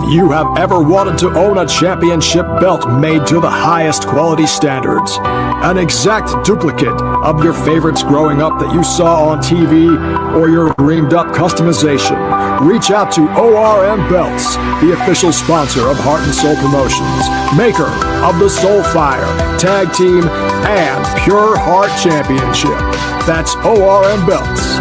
You have ever wanted to own a championship belt made to the highest quality standards. An exact duplicate of your favorites growing up that you saw on TV, or your dreamed up customization. Reach out to ORM Belts, the official sponsor of Heart and Soul Promotions, maker of the Soul Fire, Tag Team, and Pure Heart Championship. That's ORM Belts.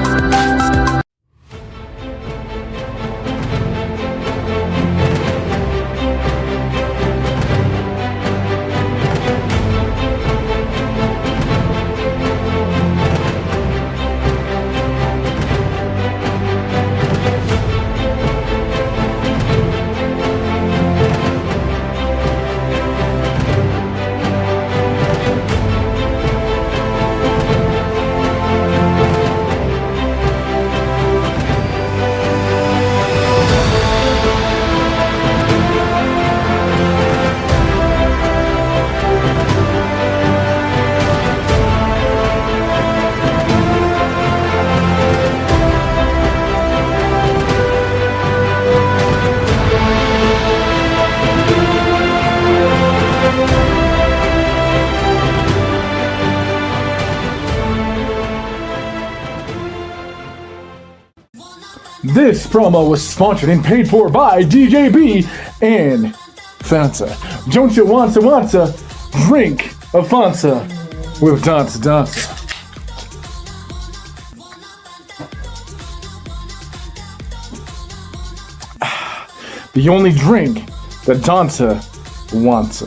This promo was sponsored and paid for by DJB and Fanta. Don't you want to drink a Fanta with Danza? The only drink that Danza wants.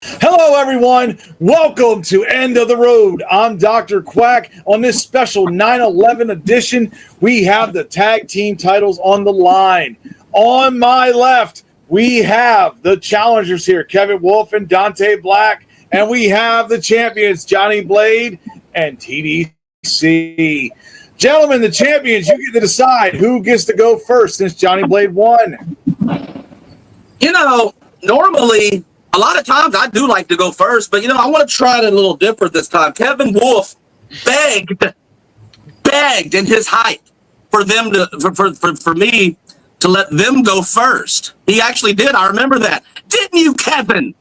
Hello, everyone. Welcome to End of the Road. I'm Dr. Quack. On this special 9/11 edition, we have the tag team titles on the line. On my left, we have the challengers here, Kevin Wolf and Dante Black, and we have the champions, Johnny Blade and TDC. Gentlemen, the champions, you get to decide who gets to go first since Johnny Blade won. You know, normally, a lot of times I do like to go first, but, I want to try it a little different this time. Kevin Wolf begged in his hype for them for me to let them go first. He actually did. I remember that. Didn't you, Kevin?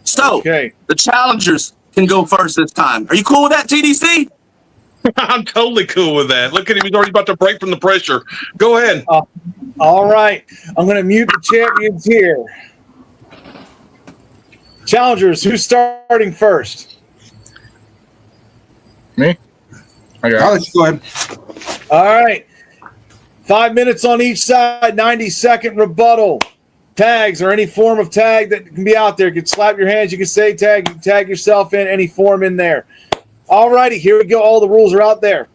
So, Okay. The challengers can go first this time. Are you cool with that, TDC? I'm totally cool with that. Look at him. He's already about to break from the pressure. Go ahead. All right. I'm going to mute the champions here. Challengers, who's starting first? Me? Okay. I'll let you go ahead. All right. 5 minutes on each side, 90-second rebuttal. Tags or any form of tag that can be out there. You can slap your hands. You can say tag. You can tag yourself in any form in there. All righty. Here we go. All the rules are out there.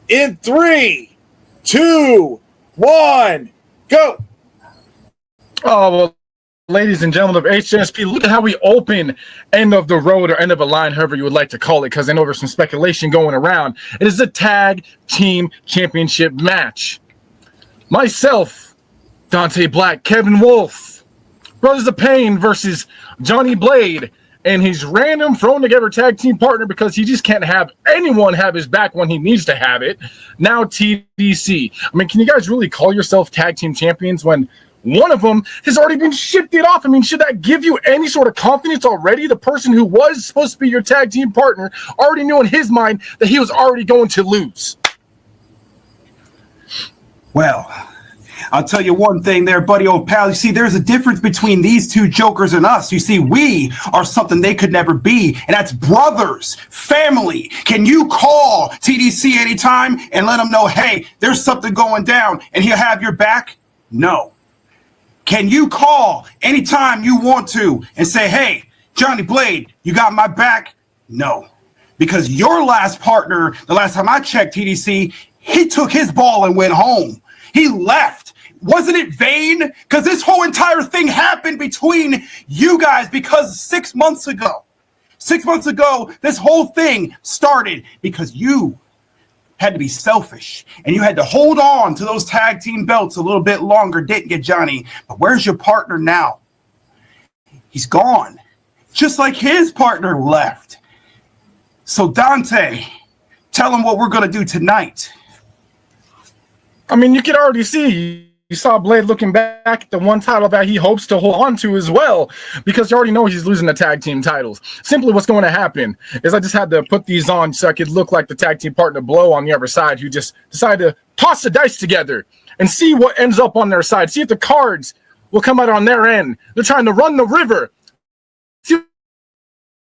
In 3, 2, 1, go. Oh, well, ladies and gentlemen of HSP, look at how we open End of the Road or End of a Line, however you would like to call it, because I know there's some speculation going around. It is a tag team championship match. Myself, Dante Black, Kevin Wolf, Brothers of Pain versus Johnny Blade, and his random thrown together tag team partner because he just can't have anyone have his back when he needs to have it. Now TDC. I mean, can you guys really call yourself tag team champions when one of them has already been shifted off? I mean, should that give you any sort of confidence already? The person who was supposed to be your tag team partner already knew in his mind that he was already going to lose. Well, I'll tell you one thing there, buddy, old pal. You see, there's a difference between these two jokers and us. You see, we are something they could never be, and that's brothers, family. Can you call TDC anytime and let him know, hey, there's something going down, and he'll have your back? No. Can you call anytime you want to and say, hey, Johnny Blade, you got my back? No. Because your last partner, the last time I checked TDC, he took his ball and went home. He left. Wasn't it vain? Because this whole entire thing happened between you guys because 6 months ago, this whole thing started because you had to be selfish and you had to hold on to those tag team belts a little bit longer, didn't you, Johnny? But where's your partner now? He's gone, just like his partner left. So Dante, tell him what we're going to do tonight. I mean, you could already see. You saw Blade looking back at the one title that he hopes to hold on to as well, because you already know he's losing the tag team titles. Simply what's going to happen is I just had to put these on so I could look like the tag team partner Blow on the other side, who just decided to toss the dice together and see what ends up on their side. See if the cards will come out on their end. They're trying to run the river. See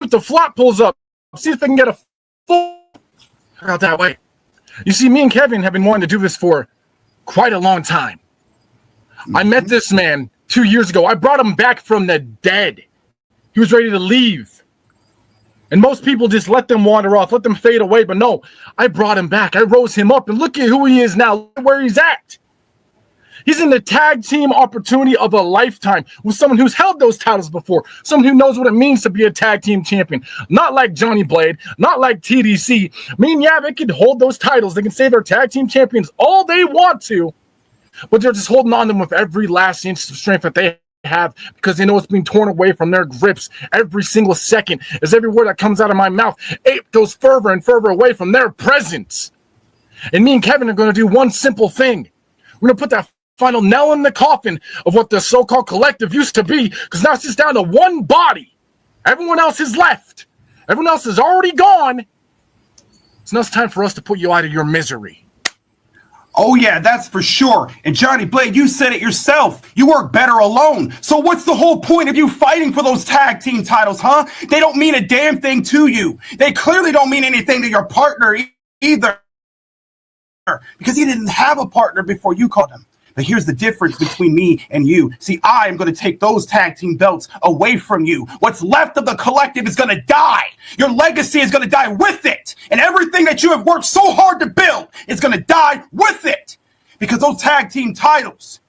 if the flop pulls up. See if they can get a full out that way. You see, me and Kevin have been wanting to do this for quite a long time. I met this man 2 years ago. I brought him back from the dead. He was ready to leave. And most people just let them wander off, let them fade away. But no, I brought him back. I rose him up. And look at who he is now, look at where he's at. He's in the tag team opportunity of a lifetime with someone who's held those titles before, someone who knows what it means to be a tag team champion. Not like Johnny Blade, not like TDC. I mean, yeah, they can hold those titles. They can say they're tag team champions all they want to, but they're just holding on to them with every last inch of strength that they have because they know it's being torn away from their grips every single second as every word that comes out of my mouth goes further and further away from their presence. And me and Kevin are going to do one simple thing. We're going to put that final nail in the coffin of what the so-called collective used to be, because now it's just down to one body. Everyone else is left. Everyone else is already gone. So now it's time for us to put you out of your misery. Oh, yeah, that's for sure. And Johnny Blade, you said it yourself. You work better alone. So what's the whole point of you fighting for those tag team titles, huh? They don't mean a damn thing to you. They clearly don't mean anything to your partner either, because he didn't have a partner before you called him. But here's the difference between me and you. See, I am going to take those tag team belts away from you. What's left of the collective is going to die. Your legacy is going to die with it. And everything that you have worked so hard to build is going to die with it. Because those tag team titles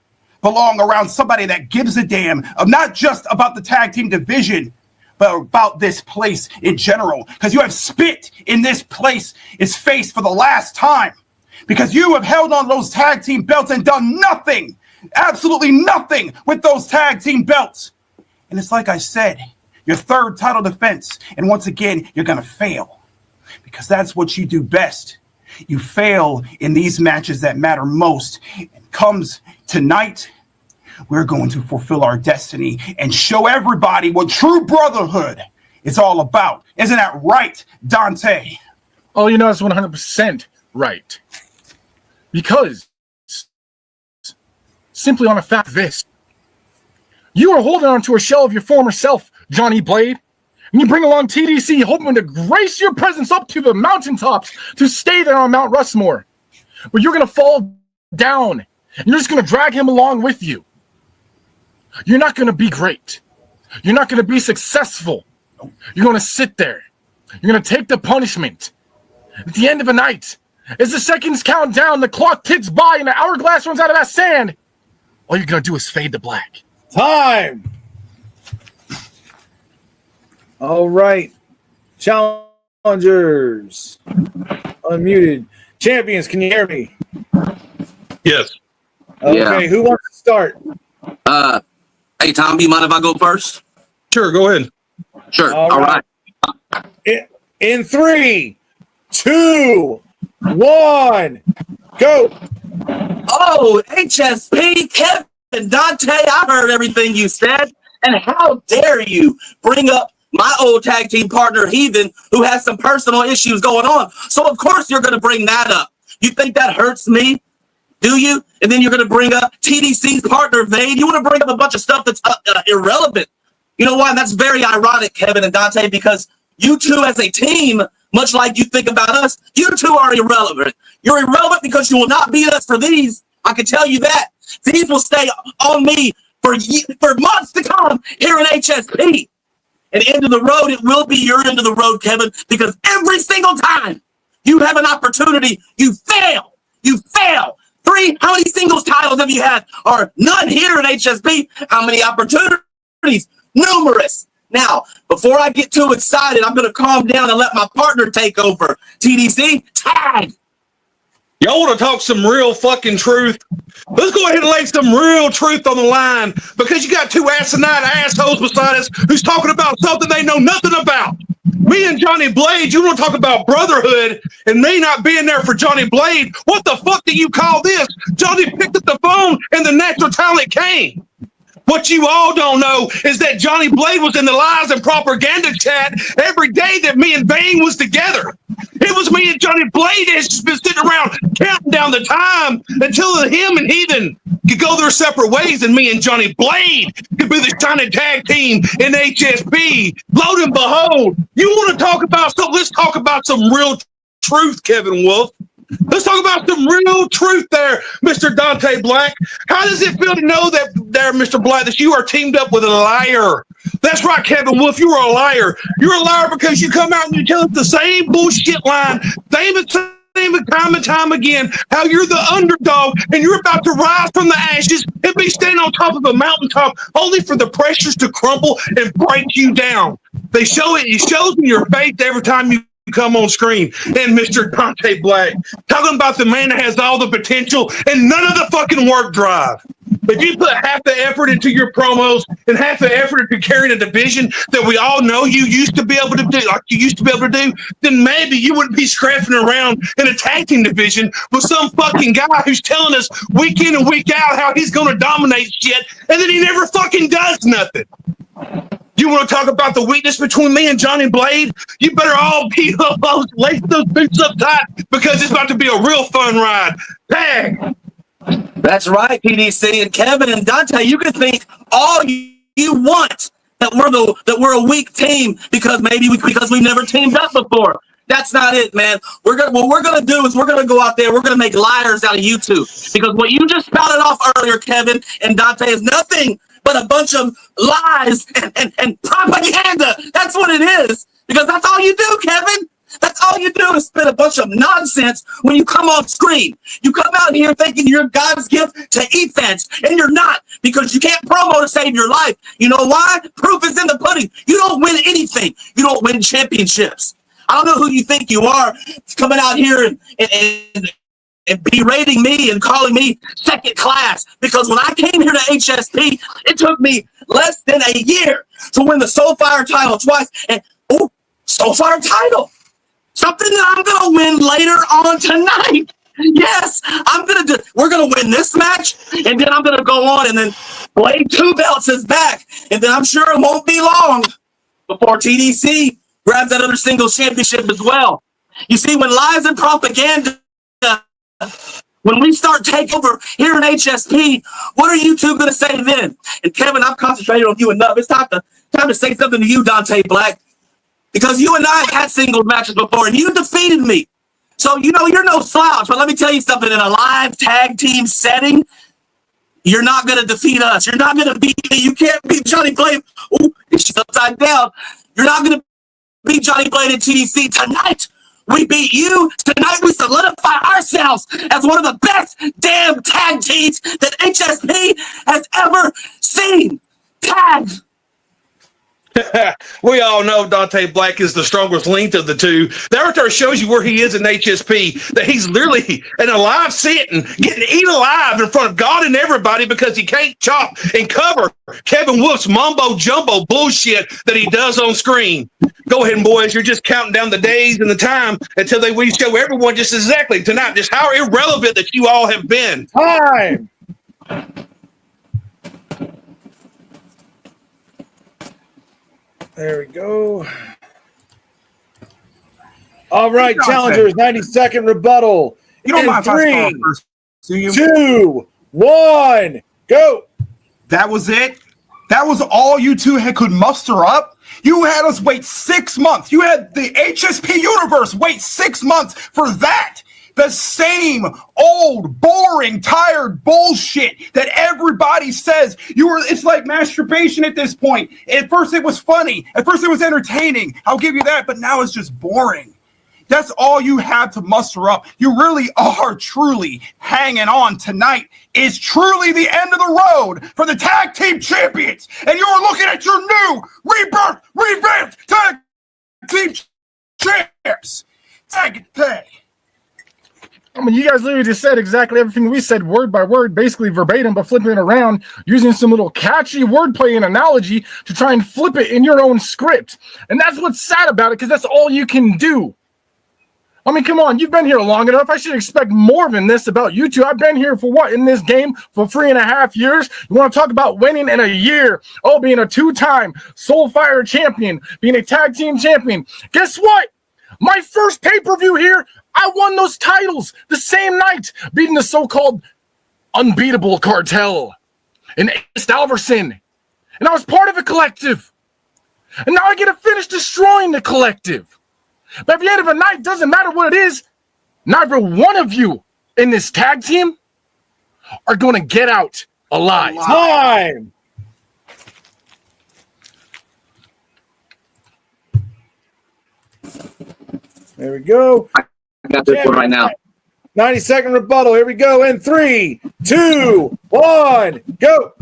belong around somebody that gives a damn of not just about the tag team division, but about this place in general. Because you have spit in this place's face for the last time. Because you have held on those tag team belts and done nothing, absolutely nothing with those tag team belts. And it's like I said, your third title defense. And once again, you're going to fail. Because that's what you do best. You fail in these matches that matter most. And comes tonight, we're going to fulfill our destiny and show everybody what true brotherhood is all about. Isn't that right, Dante? Oh, you know, that's 100% right. Because, simply on a fact of this, you are holding on to a shell of your former self, Johnny Blade, and you bring along TDC hoping to grace your presence up to the mountaintops to stay there on Mount Rushmore. But you're going to fall down, and you're just going to drag him along with you. You're not going to be great. You're not going to be successful. You're going to sit there. You're going to take the punishment. At the end of the night, as the seconds count down, the clock ticks by, and the hourglass runs out of that sand, all you're going to do is fade to black. Time. All right. Challengers. Unmuted. Champions, can you hear me? Yes. Okay, Yeah. Who wants to start? Hey, Tom, you mind if I go first? Sure, go ahead. Sure. All All right. In 3, 2, 1, go. Oh, HSP, Kevin, Dante, I heard everything you said. And how dare you bring up my old tag team partner, Heathen, who has some personal issues going on. So, of course, you're going to bring that up. You think that hurts me? Do you? And then you're going to bring up TDC's partner, Vade. You want to bring up a bunch of stuff that's irrelevant. You know why? And that's very ironic, Kevin and Dante, because you two as a team, much like you think about us, you two are irrelevant. You're irrelevant because you will not beat us for these. I can tell you that. These will stay on me for months to come here in HSP. And end of the road, it will be your end of the road, Kevin, because every single time you have an opportunity, you fail. You fail. 3, how many singles titles have you had? Or none here in HSP. How many opportunities? Numerous. Now, before I get too excited, I'm going to calm down and let my partner take over. TDC, tag. Y'all want to talk some real fucking truth? Let's go ahead and lay some real truth on the line, because you got two asinine assholes beside us who's talking about something they know nothing about. Me and Johnny Blade, you want to talk about brotherhood and me not being there for Johnny Blade? What the fuck do you call this? Johnny picked up the phone and the natural talent came. What you all don't know is that Johnny Blade was in the lies and propaganda chat every day that me and Bang was together. It was me and Johnny Blade that's just been sitting around counting down the time until him and Heathen could go their separate ways, and me and Johnny Blade could be the shining tag team in HSP. Lo and behold, you want to talk about something? Let's talk about some real truth, Kevin Wolf. Let's talk about some real truth there, Mr. Dante Black. How does it feel to know that there, Mr. Black, that you are teamed up with a liar? That's right, Kevin Wolf, you are a liar. You're a liar because you come out and you tell us the same bullshit line, same time and time again, how you're the underdog and you're about to rise from the ashes and be standing on top of a mountaintop only for the pressures to crumble and break you down. They show it. It shows in your face every time you come on screen. And Mr. Dante Black, talking about the man that has all the potential and none of the fucking work drive. If you put half the effort into your promos and half the effort into carrying a division that we all know you used to be able to do, then maybe you wouldn't be scrapping around in a tag team division with some fucking guy who's telling us week in and week out how he's going to dominate shit, and then he never fucking does nothing. You want to talk about the weakness between me and Johnny Blade? You better all be lace those boots up tight, because it's about to be a real fun ride. Tag. That's right, PDC and Kevin and Dante. You can think all you want that we're a weak team because we've never teamed up before. That's not it, man. What we're gonna do is we're gonna go out there. We're gonna make liars out of you two, because what you just spouted off earlier, Kevin and Dante, is nothing but a bunch of lies and propaganda. That's what it is, because that's all you do, Kevin. That's all you do is spit a bunch of nonsense when you come on screen. You come out here thinking you're God's gift to offense, and you're not, because you can't promo to save your life. You know why? Proof is in the pudding. You don't win anything. You don't win championships. I don't know who you think you are, coming out here and berating me and calling me second class, because when I came here to HSP, it took me less than a year to win the Soulfire title twice. And Soulfire title. Something that I'm going to win later on tonight. Yes, we're going to win this match, and then I'm going to go on, and then Blade 2 belts is back. And then I'm sure it won't be long before TDC grabs that other singles championship as well. You see, when lies and propaganda, when we start takeover here in HSP, what are you two going to say then? And Kevin, I've concentrated on you enough. It's time to say something to you, Dante Black. Because you and I have had singles matches before, and you defeated me. So, you're no slouch. But let me tell you something. In a live tag team setting, you're not going to defeat us. You're not going to beat me. You can't beat Johnny Blade. Ooh, she's upside down. You're not going to beat Johnny Blade in TDC. Tonight, we beat you. Tonight, we solidify ourselves as one of the best damn tag teams that HSP has ever seen. Tag. We all know Dante Black is the strongest link of the two. That right there shows you where he is in HSP, that he's literally in a live setting, getting eaten alive in front of God and everybody, because he can't chop and cover Kevin Wolf's mumbo jumbo bullshit that he does on screen. Go ahead, boys. You're just counting down the days and the time until we show everyone just exactly tonight just how irrelevant that you all have been. Time. There we go. All right, challengers, 90-second rebuttal. You don't mind if I start first, do you? 2, 1, go. That was it? That was all you two could muster up? You had us wait 6 months. You had the HSP universe wait 6 months for that. The same old, boring, tired bullshit that everybody says. It's like masturbation at this point. At first it was funny. At first it was entertaining. I'll give you that, but now it's just boring. That's all you had to muster up. You really are truly hanging on. Tonight is truly the end of the road for the tag team champions. And you're looking at your new, revamped tag team champs. Tag. I mean, you guys literally just said exactly everything we said, word by word, basically verbatim, but flipping it around, using some little catchy wordplay and analogy to try and flip it in your own script. And that's what's sad about it, because that's all you can do. I mean, come on, you've been here long enough. I should expect more than this about you two. I've been here for what, in this game for 3.5 years? You want to talk about winning in a year? Oh, being a 2-time Soulfire champion, being a tag team champion. Guess what? My first pay-per-view here, I won those titles the same night, beating the so-called unbeatable cartel and Ace Alverson. And I was part of a collective. And now I get to finish destroying the collective. But at the end of the night, doesn't matter what it is, neither one of you in this tag team are going to get out alive. Time. There we go. I got this one right now. 90-second rebuttal. Here we go. In 3, 2, 1, go.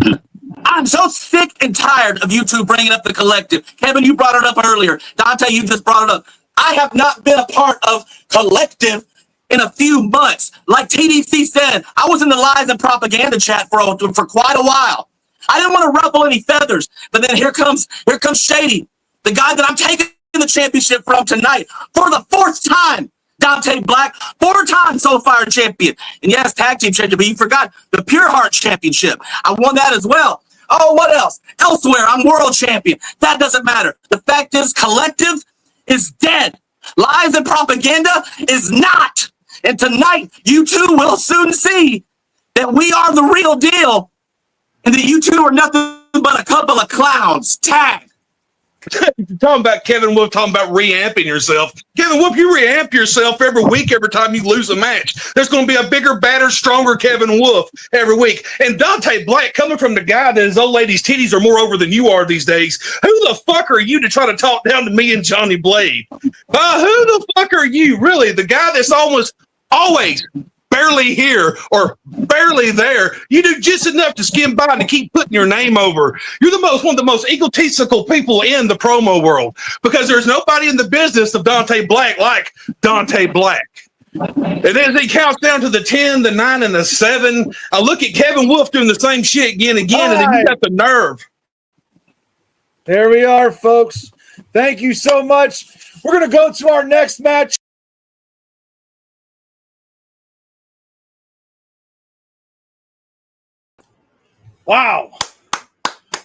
I'm so sick and tired of you two bringing up the collective. Kevin, you brought it up earlier. Dante, you just brought it up. I have not been a part of collective in a few months. Like TDC said, I was in the lies and propaganda chat for quite a while. I didn't want to ruffle any feathers, but then here comes Shady, the guy that I'm taking the championship from tonight for the 4th time. Dante Black, 4-time Soulfire champion. And yes, tag team champion, but you forgot the Pure Heart championship. I won that as well. Oh, what else? Elsewhere, I'm world champion. That doesn't matter. The fact is, collective is dead. Lies and propaganda is not. And tonight, you two will soon see that we are the real deal and that you two are nothing but a couple of clowns. Tag. Talking about Kevin Wolf, talking about reamping yourself. Kevin Wolf, you reamp yourself every week, every time you lose a match. There's going to be a bigger, badder, stronger Kevin Wolf every week. And Dante Black, coming from the guy that his old lady's titties are more over than you are these days, who the fuck are you to try to talk down to me and Johnny Blade? Who the fuck are you, really? The guy that's almost always barely here or barely there. You do just enough to skim by and to keep putting your name over. You're one of the most egotistical people in the promo world, because there's nobody in the business of Dante Black like Dante Black. And as he counts down to the 10, the 9, and the 7, I look at Kevin Wolf doing the same shit again and again, and then you got the nerve. There we are, folks. Thank you so much. We're going to go to our next match. Wow.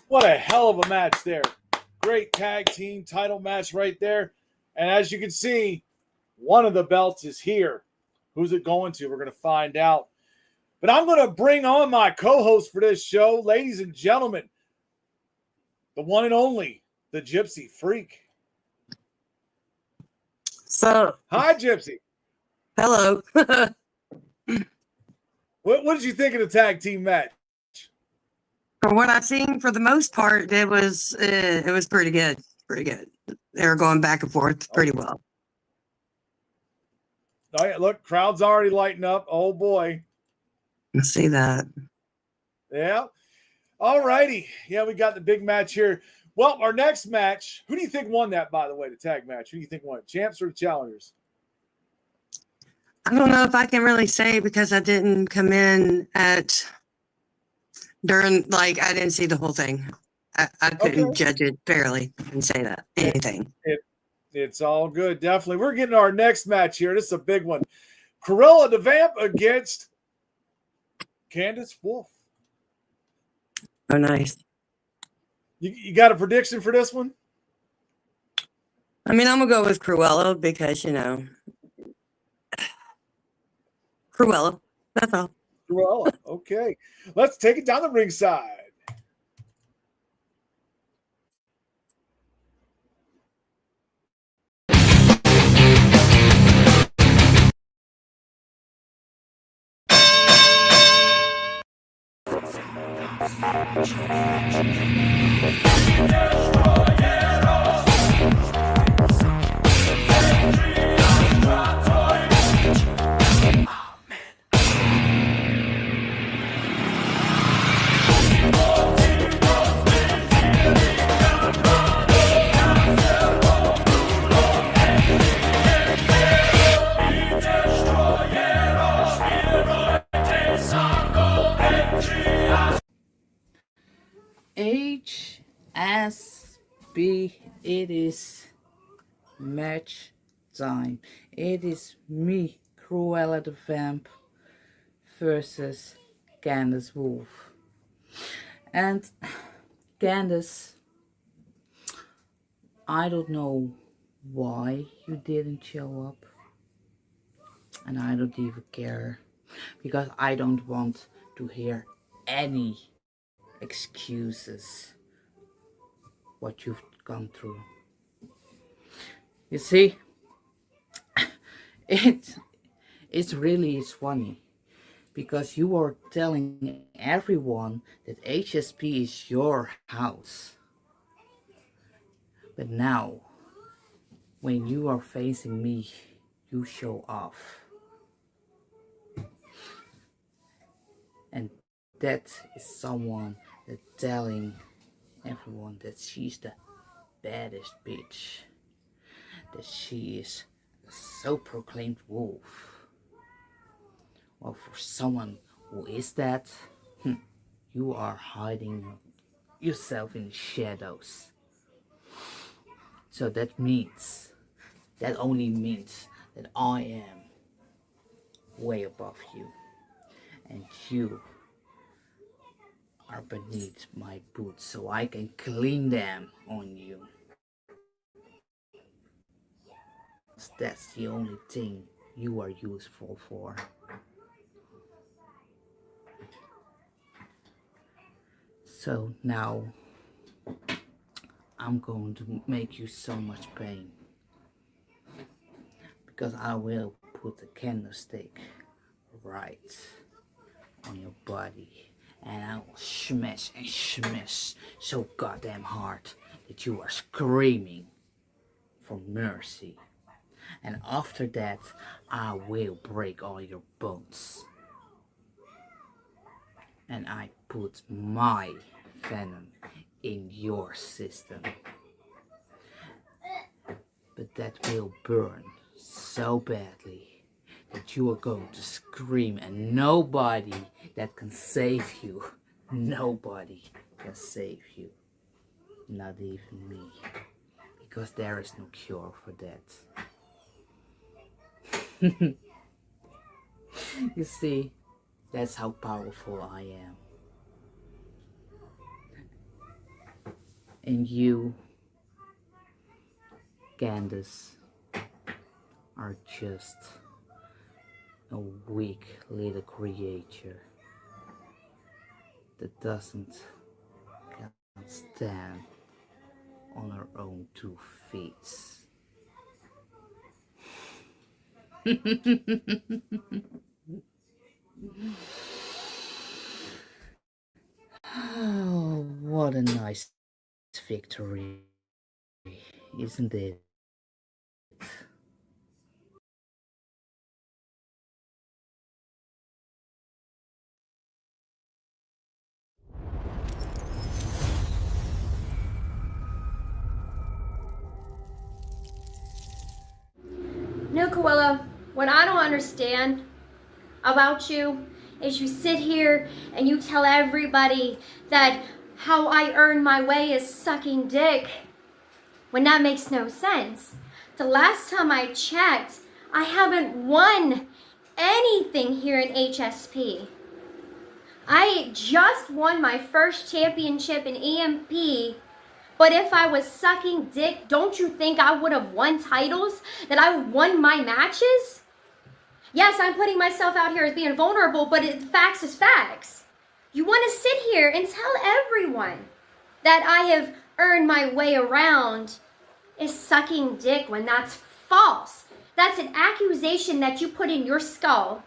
What a hell of a match there. Great tag team title match right there. And as you can see, one of the belts is here. Who's it going to? We're going to find out. But I'm going to bring on my co-host for this show, ladies and gentlemen, the one and only, the Gypsy Freak. So, Hi, Gypsy. hello. What did you think of the tag team match? For what I've seen, for the most part, it was pretty good. Pretty good. They were going back and forth pretty well. Oh, yeah, look, crowd's already lighting up. Oh, boy. I see that. Yeah. All righty. Yeah, we got the big match here. Well, our next match, who do you think won that, by the way, the tag match? Who do you think won it? Champs or challengers? I don't know if I can really say because I didn't come in during, like, I didn't see the whole thing. I couldn't judge it fairly and say that anything. It's all good. Definitely. We're getting our next match here. This is a big one. Cruella the Vamp against Candice Wolf. Oh, nice. You got a prediction for this one? I mean, I'm going to go with Cruella because, Cruella. That's all. Cruella. Okay. Let's take it down the ringside. HSB, it is match time. It is me, Cruella the Vamp, versus Candice Wolf. And Candice, I don't know why you didn't show up. And I don't even care, because I don't want to hear any excuses what you've gone through. You see, it's really funny, because you are telling everyone that HSP is your house, but now when you are facing me, you show off. And that is someone that telling everyone that she's the baddest bitch, that she is a so-proclaimed wolf. Well, for someone who is that, you are hiding yourself in the shadows. So that only means that I am way above you, and you are beneath my boots, so I can clean them on you. That's the only thing you are useful for. So now I'm going to make you so much pain. Because I will put a candlestick right on your body. And I will smash and smash so goddamn hard that you are screaming for mercy. And after that, I will break all your bones. And I put my venom in your system. But that will burn so badly that you are going to scream, and nobody that can save you, nobody can save you, not even me, because there is no cure for that. You see, that's how powerful I am. And you, Candace, are just a weak little creature that can't stand on her own 2 feet. Oh, what a nice victory, isn't it? No, Cruella, what I don't understand about you is you sit here and you tell everybody that how I earn my way is sucking dick, when that makes no sense. The last time I checked, I haven't won anything here in HSP. I just won my first championship in EMP, but if I was sucking dick, don't you think I would have won titles? That I won my matches? Yes, I'm putting myself out here as being vulnerable, but facts is facts. You want to sit here and tell everyone that I have earned my way around is sucking dick when that's false. That's an accusation that you put in your skull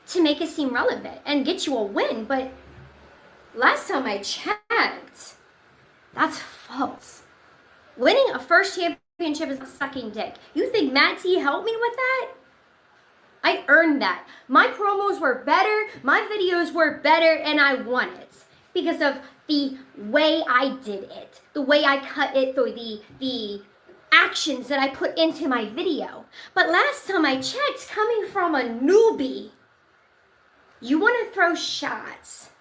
to make it seem relevant and get you a win, but last time I checked, that's false. Winning a first championship is sucking dick. You think Matt T helped me with that? I earned that. My promos were better, my videos were better, and I won it because of the way I did it, the way I cut it through, the actions that I put into my video. But last time I checked, coming from a newbie, you want to throw shots.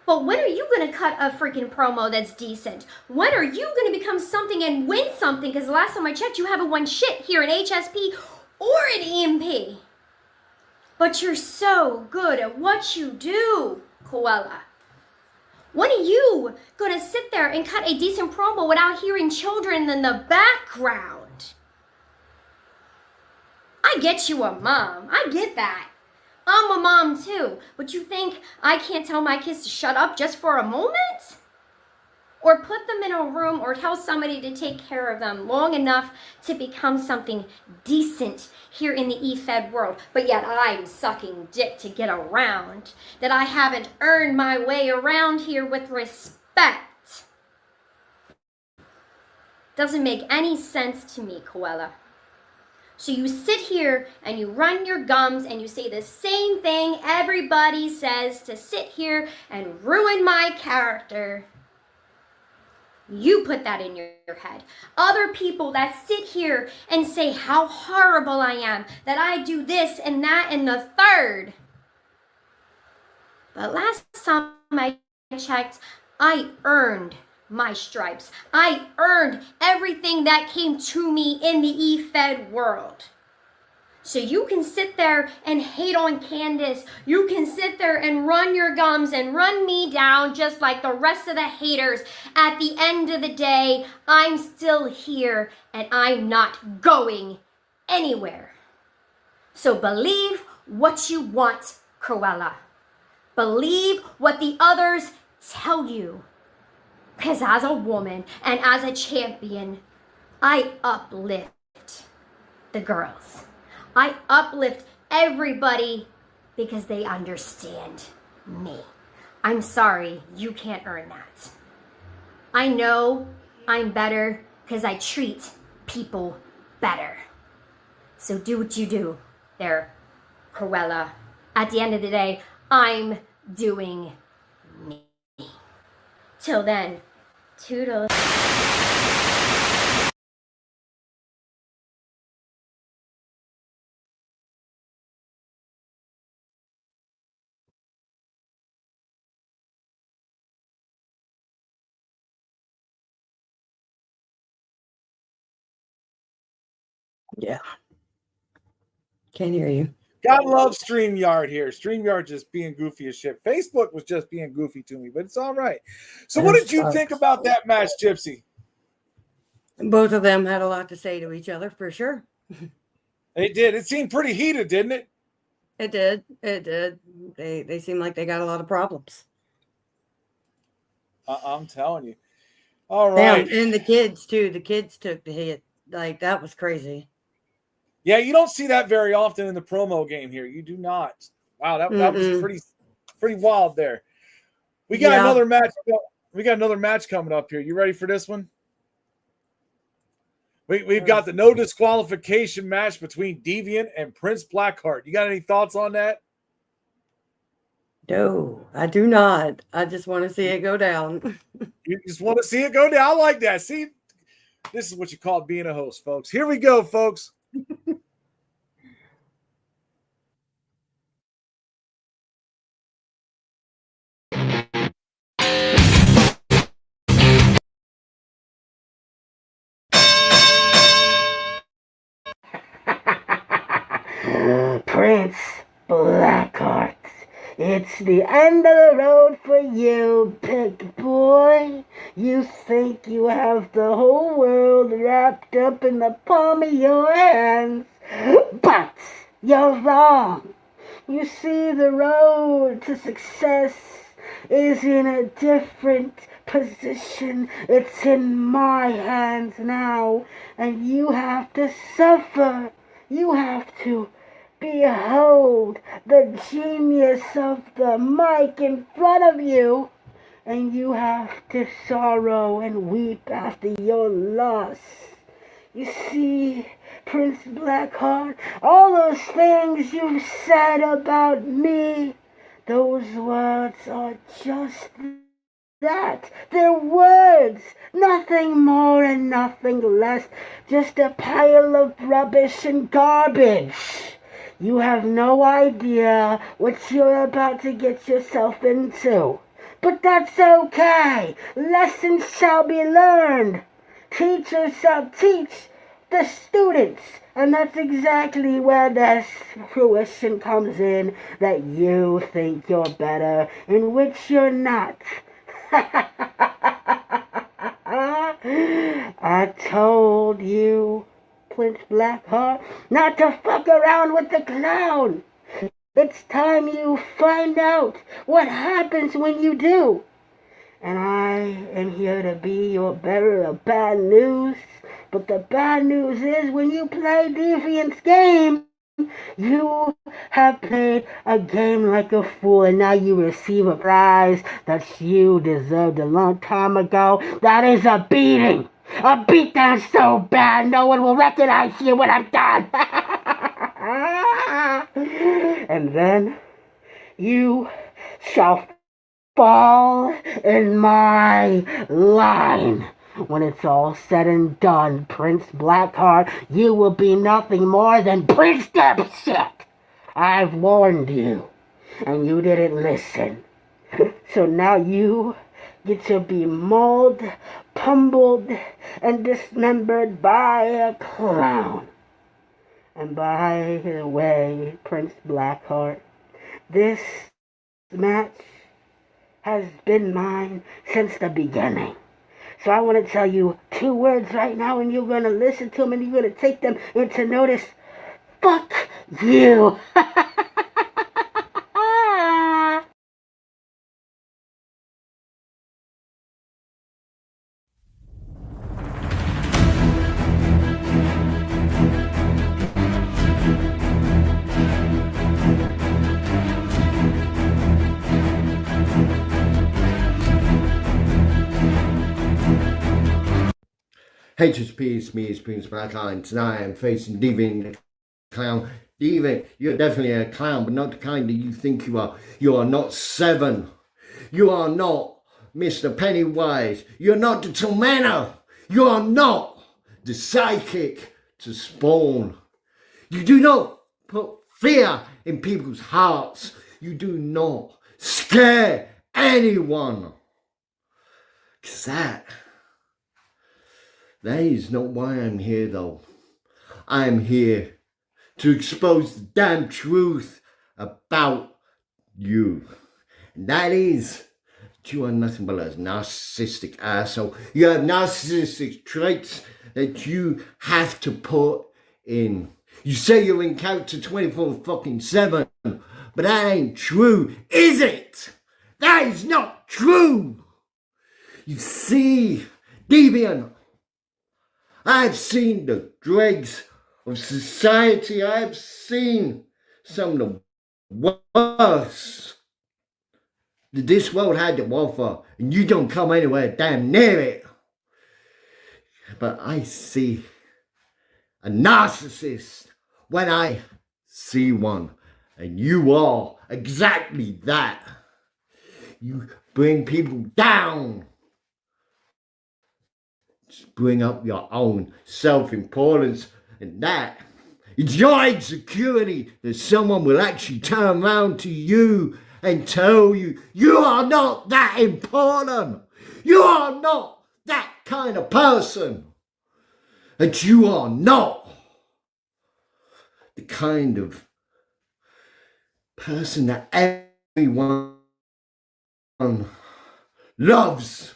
But when are you going to cut a freaking promo that's decent? When are you going to become something and win something? Because the last time I checked, you haven't won shit here in HSP or in EMP. But you're so good at what you do, Cruella. When are you going to sit there and cut a decent promo without hearing children in the background? I get you a mom. I get that. I'm a mom too, but you think I can't tell my kids to shut up just for a moment? Or put them in a room or tell somebody to take care of them long enough to become something decent here in the EFED world, but yet I'm sucking dick to get around, that I haven't earned my way around here with respect. Doesn't make any sense to me, Cruella. So you sit here and you run your gums and you say the same thing everybody says to sit here and ruin my character. You put that in your head. Other people that sit here and say how horrible I am, that I do this and that and the third. But last time I checked, I earned my stripes. I earned everything that came to me in the EFED world. So you can sit there and hate on Candace. You can sit there and run your gums and run me down just like the rest of the haters. At the end of the day, I'm still here and I'm not going anywhere. So believe what you want, Cruella. Believe what the others tell you. Because as a woman and as a champion, I uplift the girls. I uplift everybody because they understand me. I'm sorry, you can't earn that. I know I'm better because I treat people better. So do what you do there, Cruella. At the end of the day, I'm doing me. Till then, toodles. Yeah. Can't hear you. God love StreamYard here. StreamYard just being goofy as shit. Facebook was just being goofy to me, but it's all right. So, what did you think about that match, Gypsy? Both of them had a lot to say to each other, for sure. It did. It seemed pretty heated, didn't it? It did. It did. They seem like they got a lot of problems. I'm telling you. All right. Damn, and the kids too. The kids took the hit. Like, that was crazy. Yeah, you don't see that very often in the promo game here. You do not. Wow, that was pretty wild there. We got another match. We got another match coming up here. You ready for this one? We've got the no disqualification match between Deviant and Prince Blackheart. You got any thoughts on that? No, I do not. I just want to see it go down. You just want to see it go down. I like that. See, this is what you call being a host, folks. Here we go, folks. Prince Blackheart, it's the end of the road for you, big boy. You think you have the whole world wrapped up in the palm of your hands, but you're wrong. You see, the road to success is in a different position. It's in my hands now, and you have to suffer. You have to behold the genius of the mic in front of you, and you have to sorrow and weep after your loss. You see, Prince Blackheart, all those things you've said about me, those words are just that. They're words, nothing more and nothing less, just a pile of rubbish and garbage. You have no idea what you're about to get yourself into. But that's okay. Lessons shall be learned. Teachers shall teach the students. And that's exactly where this fruition comes in, that you think you're better, in which you're not. I told you, Prince Blackheart, not to fuck around with the clown. It's time you find out what happens when you do. And I am here to be your bearer of bad news. But the bad news is, when you play Deviant's game, you have played a game like a fool, and now you receive a prize that you deserved a long time ago. That is a beating. A beatdown so bad no one will recognize you when I'm done. And then you shall fall in my line. When it's all said and done, Prince Blackheart, you will be nothing more than Prince Dipshit. I've warned you, and you didn't listen. So now you get to be mauled, pummeled, and dismembered by a clown. And by the way, Prince Blackheart, this match has been mine since the beginning. So I want to tell you 2 words right now, and you're going to listen to them, and you're going to take them into notice. Fuck you. HSP, it's me, it's Prince Blackheart, and tonight I'm facing Deviant the Clown. Deviant, you're definitely a clown, but not the kind that you think you are. You are not Seven. You are not Mr. Pennywise. You're not the Tormentor. You are not the psychic to Spawn. You do not put fear in people's hearts. You do not scare anyone. Because that is not why I'm here, though. I'm here to expose the damn truth about you. And that is that you are nothing but a narcissistic asshole. You have narcissistic traits that you have to put in. You say you're in character 24/7, but that ain't true, is it? That is not true. You see, Deviant, I've seen the dregs of society. I've seen some of the worst that this world had to offer, and you don't come anywhere damn near it. But I see a narcissist when I see one, and you are exactly that. You bring people down. Just bring up your own self-importance, and that it's your insecurity that someone will actually turn around to you and tell you you are not that important. You are not that kind of person. That you are not the kind of person that everyone loves.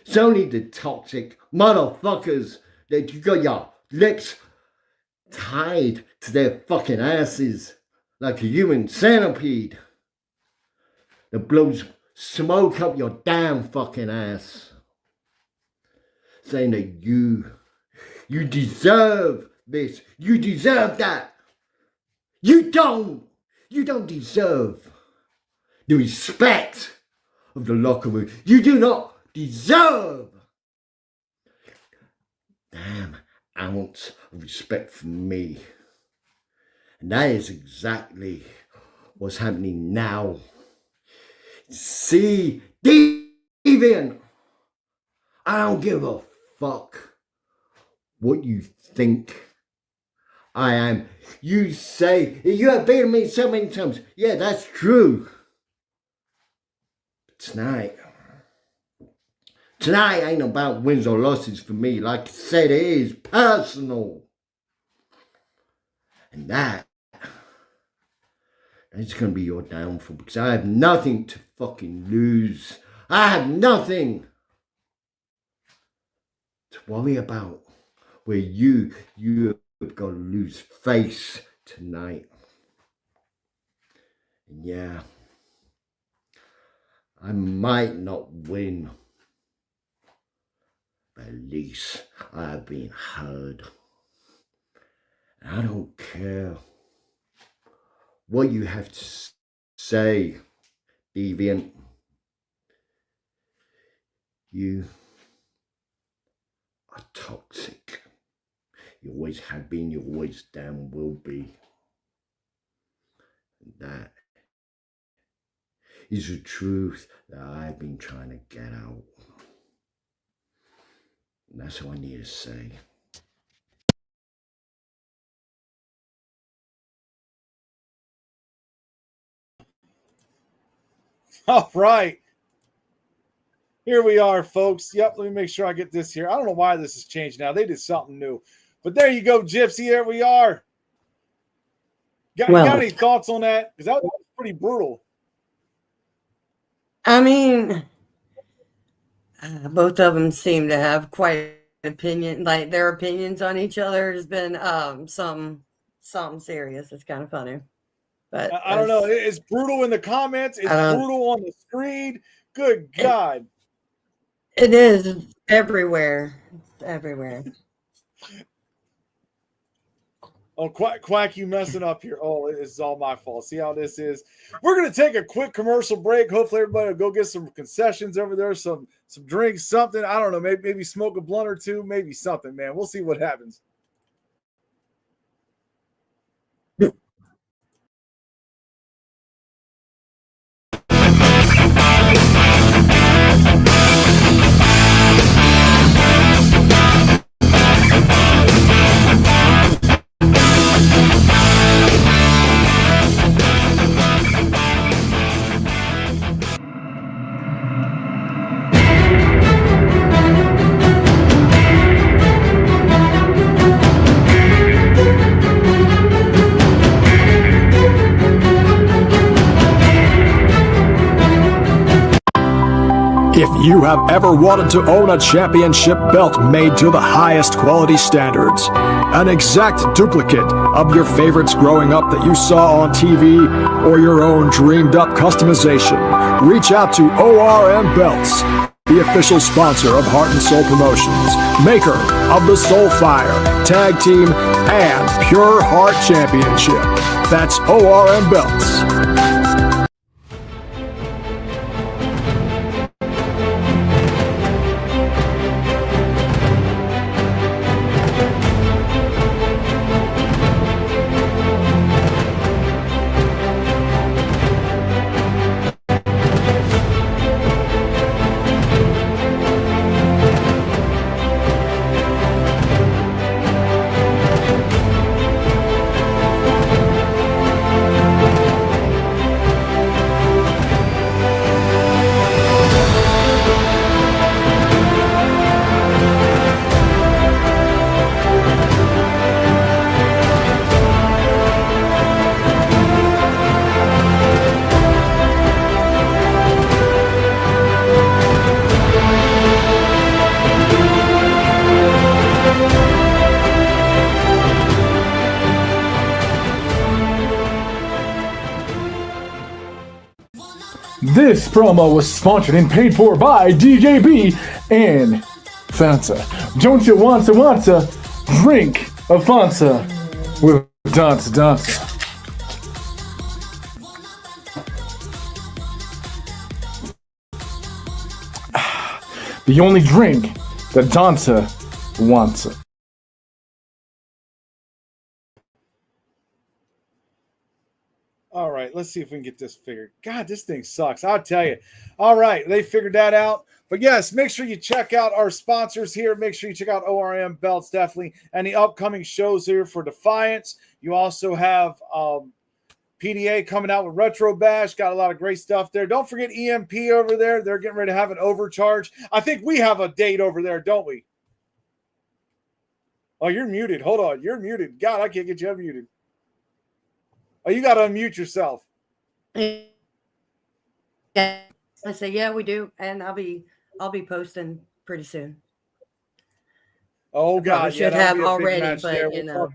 It's only the toxic motherfuckers that you got your lips tied to their fucking asses like a human centipede that blows smoke up your damn fucking ass, saying that you deserve this, you deserve that. You don't deserve the respect of the locker room. You do not deserve damn ounce of respect from me. And that is exactly what's happening now. See, Deviant, I don't give a fuck what you think I am. You say, you have beaten me so many times. Yeah, that's true. But tonight ain't about wins or losses for me. Like I said, it is personal. And that's going to be your downfall, because I have nothing to fucking lose. I have nothing to worry about. Where you have got to lose face tonight. And yeah, I might not win, but at least I have been heard. I don't care what you have to say, Deviant. You are toxic. You always have been, you always damn will be. And that is the truth that I've been trying to get out. And that's all I need to say. All right. Here we are, folks. Yep, let me make sure I get this here. I don't know why this has changed now. They did something new. But there you go, Gypsy. There we are. Got any thoughts on that? Because that was pretty brutal. I mean, both of them seem to have quite an opinion. Like their opinions on each other has been something serious. It's kind of funny. But I don't know. It's brutal in the comments. It's brutal on the screen. Good God. It is everywhere. It's everywhere. Oh, Quack, you messing up here. Oh, it's all my fault. See how this is? We're going to take a quick commercial break. Hopefully everybody will go get some concessions over there, some drinks, something. I don't know, maybe smoke a blunt or two, maybe something, man. We'll see what happens. If you have ever wanted to own a championship belt made to the highest quality standards, an exact duplicate of your favorites growing up that you saw on TV, or your own dreamed up customization, reach out to ORM Belts, the official sponsor of Heart and Soul Promotions, maker of the Soulfire, Tag Team, and Pure Heart Championship. That's ORM Belts. This promo was sponsored and paid for by DJB and Fanta. Don't you want to drink a Fanta with Danta? The only drink that Danta wants. All right, let's see if we can get this figured. God, this thing sucks. I'll tell you. All right, they figured that out. But yes, make sure you check out our sponsors here. Make sure you check out ORM Belts, definitely, and the upcoming shows here for Defiance. You also have PDA coming out with Retro Bash. Got a lot of great stuff there. Don't forget EMP over there. They're getting ready to have an overcharge. I think we have a date over there, don't we? Oh, you're muted. Hold on. You're muted. God, I can't get you unmuted. Oh, you got to unmute yourself. Yeah. I say, yeah, we do. And I'll be posting pretty soon. Oh, God. I should have already, but there's there's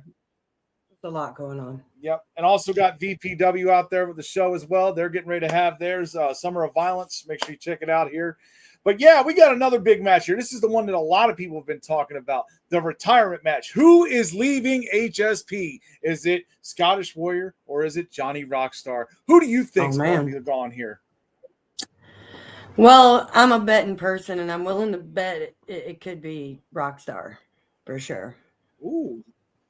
a lot going on. Yep. And also got VPW out there with the show as well. They're getting ready to have theirs, Summer of Violence. Make sure you check it out here. But yeah, we got another big match here. This is the one that a lot of people have been talking about, the retirement match. Who is leaving HSP? Is it Scottish Warrior or is it Johnny Rockstar? Who do you think is going to be gone here? Well, I'm a betting person, and I'm willing to bet it could be Rockstar for sure. Ooh,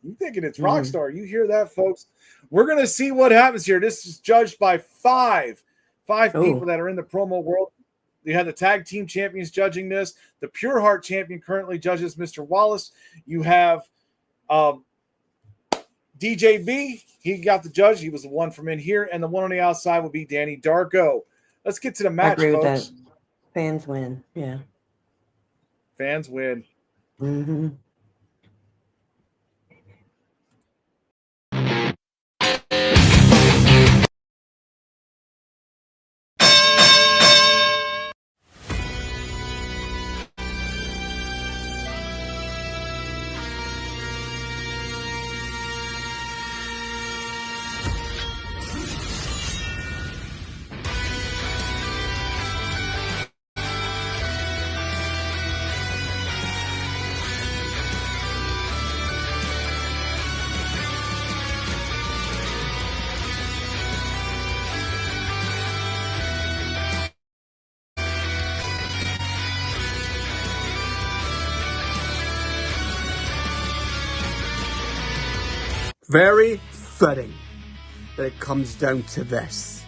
you thinking it's Rockstar? You hear that, folks? We're going to see what happens here. This is judged by five people that are in the promo world. You had the tag team champions judging this. The Pure Heart champion currently judges Mr. Wallace. You have DJB. He got the judge. He was the one from in here. And the one on the outside will be Danny Darko. Let's get to the match, I agree folks. with that. Fans win. Yeah. Fans win. Mm-hmm. very fitting that it comes down to this.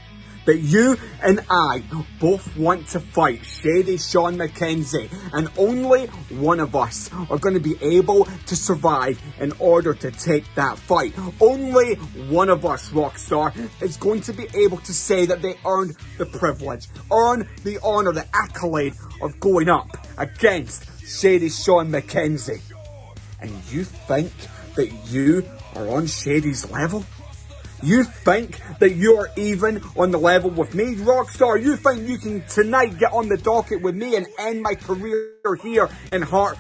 That you and I both want to fight Shady Sean McKenzie, and only one of us are going to be able to survive in order to take that fight. Only one of us, Rockstar, is going to be able to say that they earned the privilege, earned the honor, the accolade of going up against Shady Sean McKenzie. And you think that you are on Shady's level? You think that you're even on the level with me, Rockstar? You think you can tonight get on the docket with me and end my career here in Heart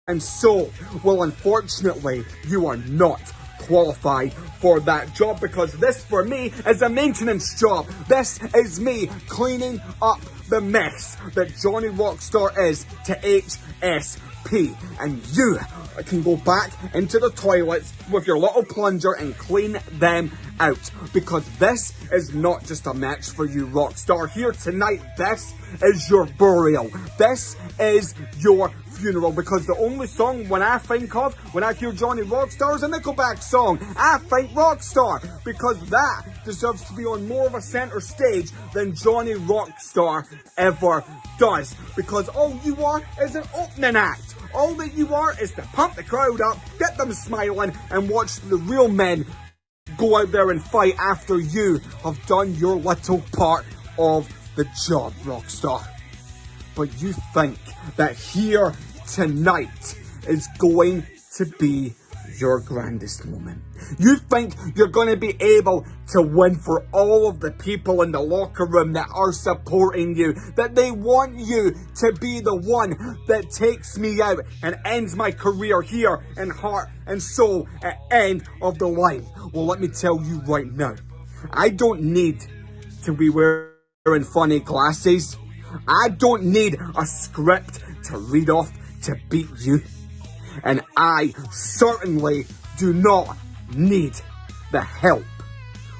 and Soul? Well, unfortunately, you are not qualified for that job, because this for me is a maintenance job. This is me cleaning up the mess that Johnny Rockstar is to HSP, and you can go back into the toilets with your little plunger and clean them out, because this is not just a match for you, Rockstar. Here tonight, this is your burial. This is your funeral, because the only song when I think of when I hear Johnny Rockstar is a Nickelback song. I think Rockstar, because that deserves to be on more of a center stage than Johnny Rockstar ever does, because all you are is an opening act. All that you are is to pump the crowd up, get them smiling, and watch the real men go out there and fight after you have done your little part of the job, Rockstar. But you think that here tonight is going to be your grandest moment. You think you're going to be able to win for all of the people in the locker room that are supporting you, that they want you to be the one that takes me out and ends my career here in Heart and Soul at end of the line. Well, let me tell you right now, I don't need to be wearing funny glasses. I don't need a script to read off to beat you. And I certainly do not need the help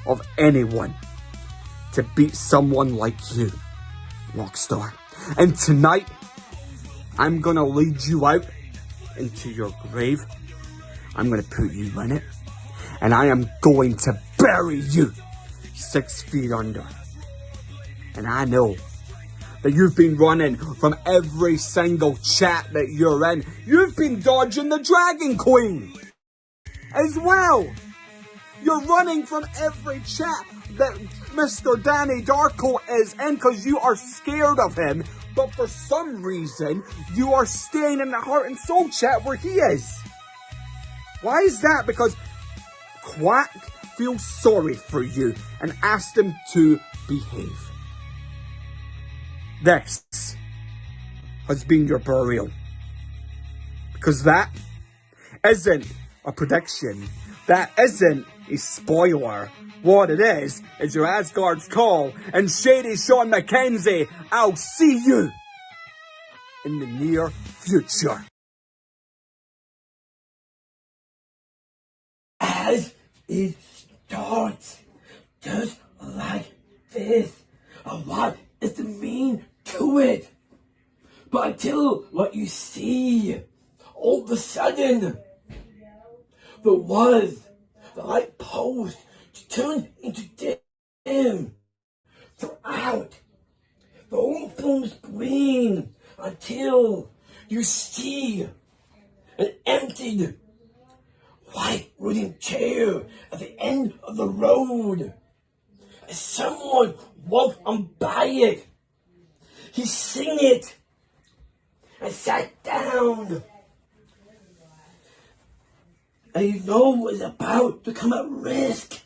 of anyone to beat someone like you, Rockstar. And tonight, I'm gonna lead you out into your grave. I'm gonna put you in it. And I am going to bury you 6 feet under. And I know that you've been running from every single chat that you're in. You've been dodging the Dragon Queen as well. You're running from every chat that Mr. Danny Darko is in because you are scared of him. But for some reason, you are staying in the Heart and Soul chat where he is. Why is that? Because Quack feels sorry for you and asked him to behave. This has been your burial. Because that isn't a prediction. That isn't a spoiler. What it is your Asgard's call. And Shady Sean McKenzie, I'll see you in the near future. As it starts, just like this. A lot is the mean to it. But until what you see, all of a sudden, the light post turned into dim throughout the whole film's green until you see an emptied white wooden chair at the end of the road. As someone walked on by it, he seen it and sat down. And you know was about to come at risk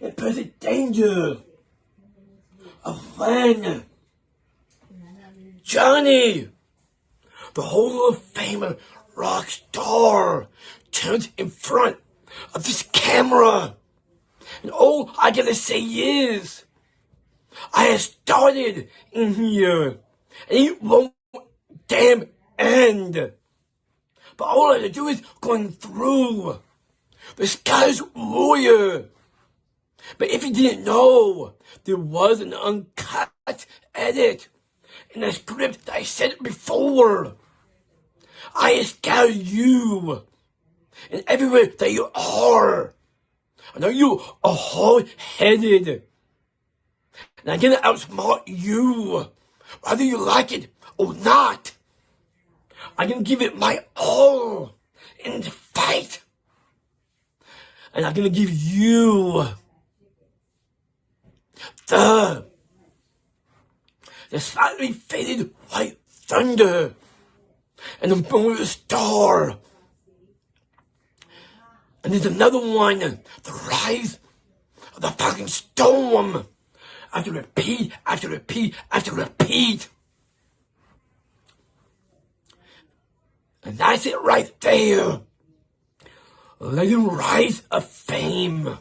and present danger of when Johnny, the Hall of Famer rock star, turns in front of this camera. And all I gotta say is, I have started in here, and it won't damn end. But all I have to do is going through the guy's lawyer. But if you didn't know, there was an uncut edit in the script that I said before. I have scouted you and everywhere that you are I know you are hard-headed. And I'm gonna outsmart you, whether you like it or not. I'm gonna give it my all in the fight. And I'm gonna give you the slightly faded white thunder and the Morning Star. And there's another one, the rise of the fucking storm. I have to repeat, after repeat, after repeat. And that's it right there. Legend Rise of Fame.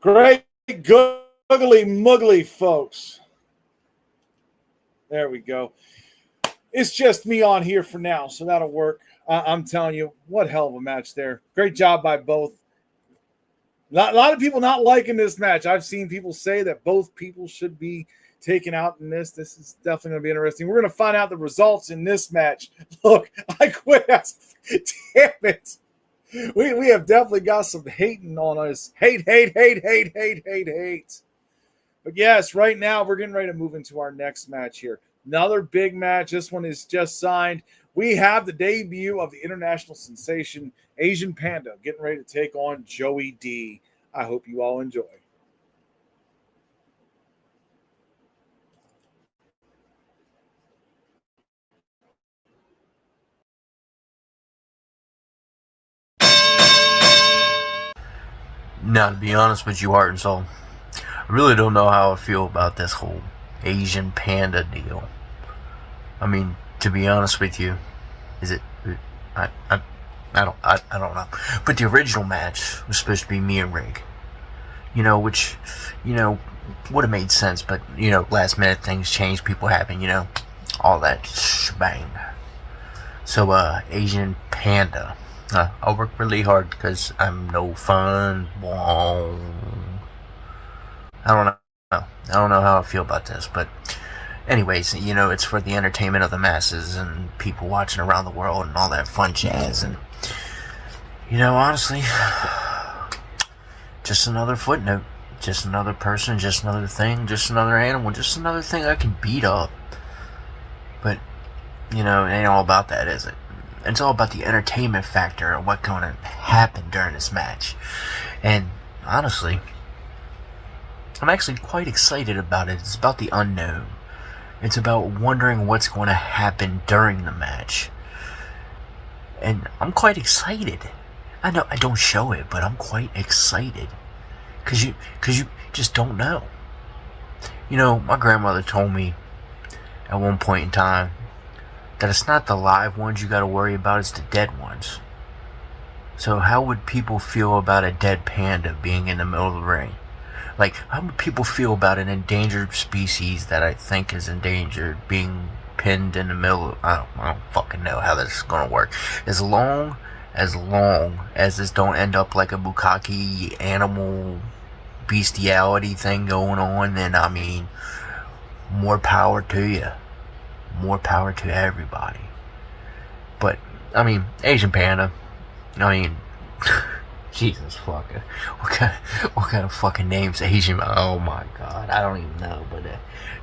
Great, googly muggly, folks. There we go. It's just me on here for now, so that'll work. I'm telling you, what hell of a match there. Great job by both. A lot of people not liking this match. I've seen people say that both people should be taken out in this. This is definitely going to be interesting. We're going to find out the results in this match. Look, I quit. Damn it. We have definitely got some hating on us. Hate. But yes, right now we're getting ready to move into our next match here. Another big match. This one is just signed. We have the debut of the international sensation, Asian Panda, getting ready to take on Joey D. I hope you all enjoy. Now, to be honest with you, Heart and Soul, I really don't know how I feel about this whole Asian Panda deal. I mean, to be honest with you, is it? I don't know. But the original match was supposed to be me and Rig. Which, would have made sense. But last minute things change, people happen. All that shebang. So, Asian Panda. I'll work really hard because I'm no fun. I don't know. I don't know how I feel about this, but anyways, it's for the entertainment of the masses and people watching around the world and all that fun jazz. And honestly, just another footnote, just another person, just another thing, just another animal, just another thing I can beat up. But it ain't all about that, is it? It's all about the entertainment factor and what's going to happen during this match. And honestly, I'm actually quite excited about it. It's about the unknown. It's about wondering what's going to happen during the match. And I'm quite excited. I know I don't show it, but I'm quite excited. Cause you just don't know. My grandmother told me at one point in time that it's not the live ones you gotta worry about, it's the dead ones. So how would people feel about a dead panda being in the middle of the ring? Like, how would people feel about an endangered species that I think is endangered being pinned in the middle of, I don't fucking know how this is gonna work. As long as this don't end up like a bukkake animal bestiality thing going on, then I mean, more power to you. More power to everybody. But, I mean, Asian Panda, Jesus fucking, what kind of fucking name's Asian? Oh my god, I don't even know, but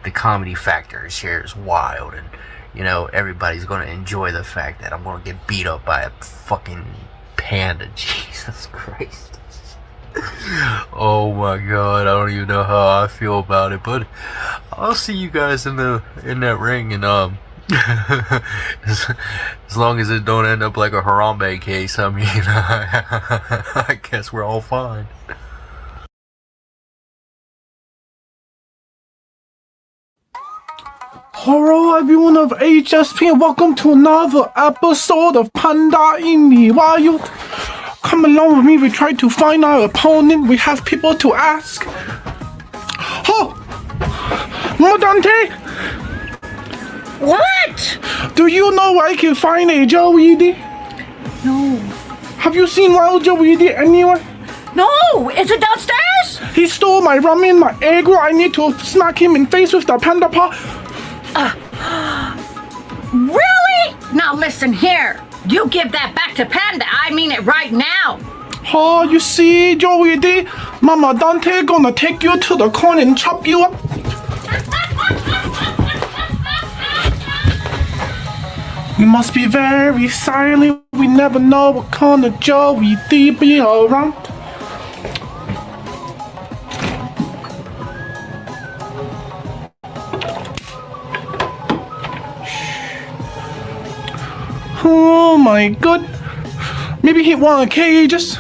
the comedy factor here is wild, and everybody's gonna enjoy the fact that I'm gonna get beat up by a fucking panda. Jesus Christ. Oh my god, I don't even know how I feel about it, but I'll see you guys in that ring, and as long as it don't end up like a Harambe case, I mean, I guess we're all fine. Hello everyone of HSP and welcome to another episode of Panda Indie. While you come along with me, we try to find our opponent. We have people to ask. Oh! Modante! What? Do you know where I can find a Joey D? No. Have you seen Wild Joey D anywhere? No! Is it downstairs? He stole my ramen, my egg roll. I need to smack him in face with the panda paw. Really? Now listen here. You give that back to Panda. I mean it right now. Oh, you see, Joey D, Mama Dante gonna take you to the corner and chop you up. We must be very silent. We never know what kind of Joey D be around. Oh my god. Maybe he want a cages.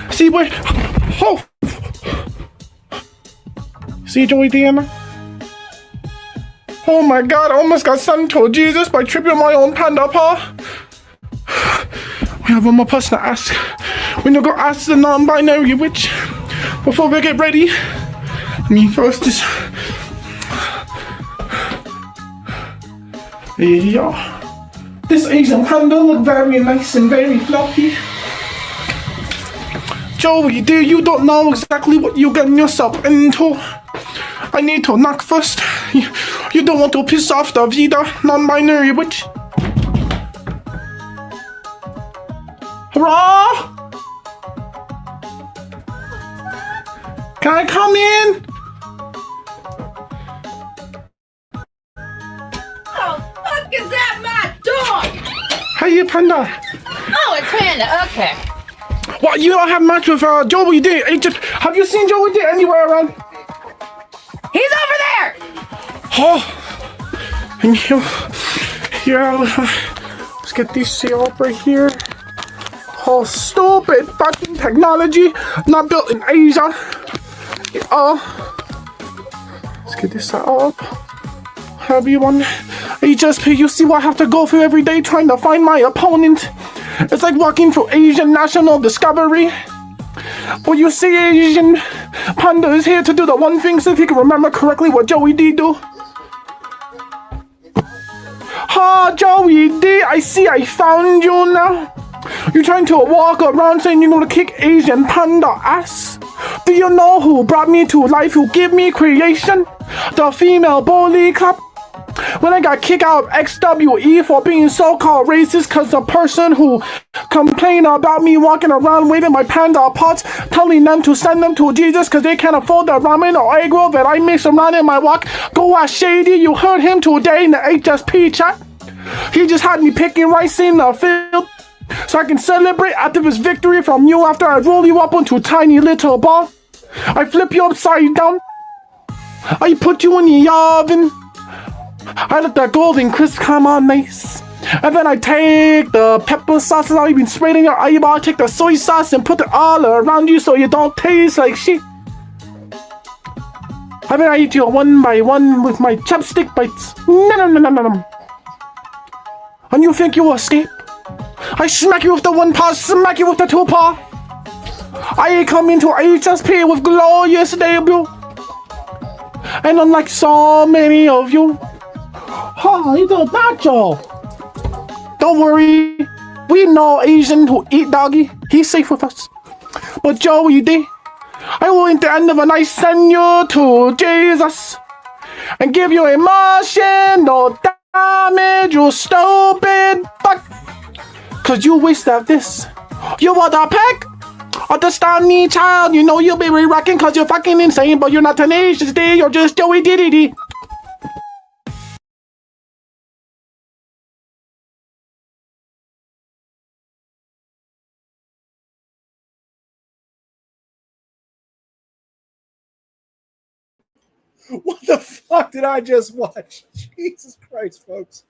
See where? Oh. See Joey D, Emma? Oh my god, I almost got sent to Jesus by tripping my own panda paw. We have one more person to ask. We need to go ask the non-binary witch before we get ready. I mean, first is... Yeah. This Asian panda look very nice and very fluffy. Joey, dear, you don't know exactly what you're getting yourself into. I need to knock first. You don't want to piss off the Vida non-binary witch. Hurrah! Can I come in? Oh, fuck is that my dog? Hey, Panda. Oh, it's Panda. Okay. What, you don't have match with Joey D? Have you seen Joey D anywhere around? He's over there. Oh, and here, let's get these sealed up right here. Oh, stupid fucking technology, not built in Asia. Let's get this set up. Everyone, HSP, you see what I have to go through every day trying to find my opponent. It's like walking through Asian National Discovery. Well, you see, Asian Panda is here to do the one thing, so if you can remember correctly what Joey D do. Ha, Joey D, I see I found you now. You're trying to walk around saying you're gonna kick Asian Panda ass. Do you know who brought me to life, who gave me creation? The female bully club. When I got kicked out of XWE for being so-called racist cause the person who complained about me walking around waving my panda pots, telling them to send them to Jesus cause they can't afford the ramen or egg roll that I mix around in my walk. Go ask Shady, you heard him today in the HSP chat. He just had me picking rice in the field so I can celebrate after his victory from you after I roll you up onto a tiny little ball. I flip you upside down. I put you in the oven. I let that golden crisp come on nice. And then I take the pepper sauce that I've been spraying in your eyeball. I take the soy sauce and put it all around you so you don't taste like shit. And then I eat you one by one with my chopstick bites. Nom. And you think you escape? I smack you with the one paw, smack you with the two paw. I come into HSP with glorious debut. And unlike so many of you, oh, little macho. Don't worry, we know Asian who eat doggy. He's safe with us. But Joey D, I will at the end of the night send you to Jesus and give you a emotional damage, you stupid fuck. Cause you wish that this. You want a peck? Understand me, child. You know you'll be re-rocking cause you're fucking insane, but you're not Tenacious D, you're just Joey D. What the fuck did I just watch? Jesus Christ, folks.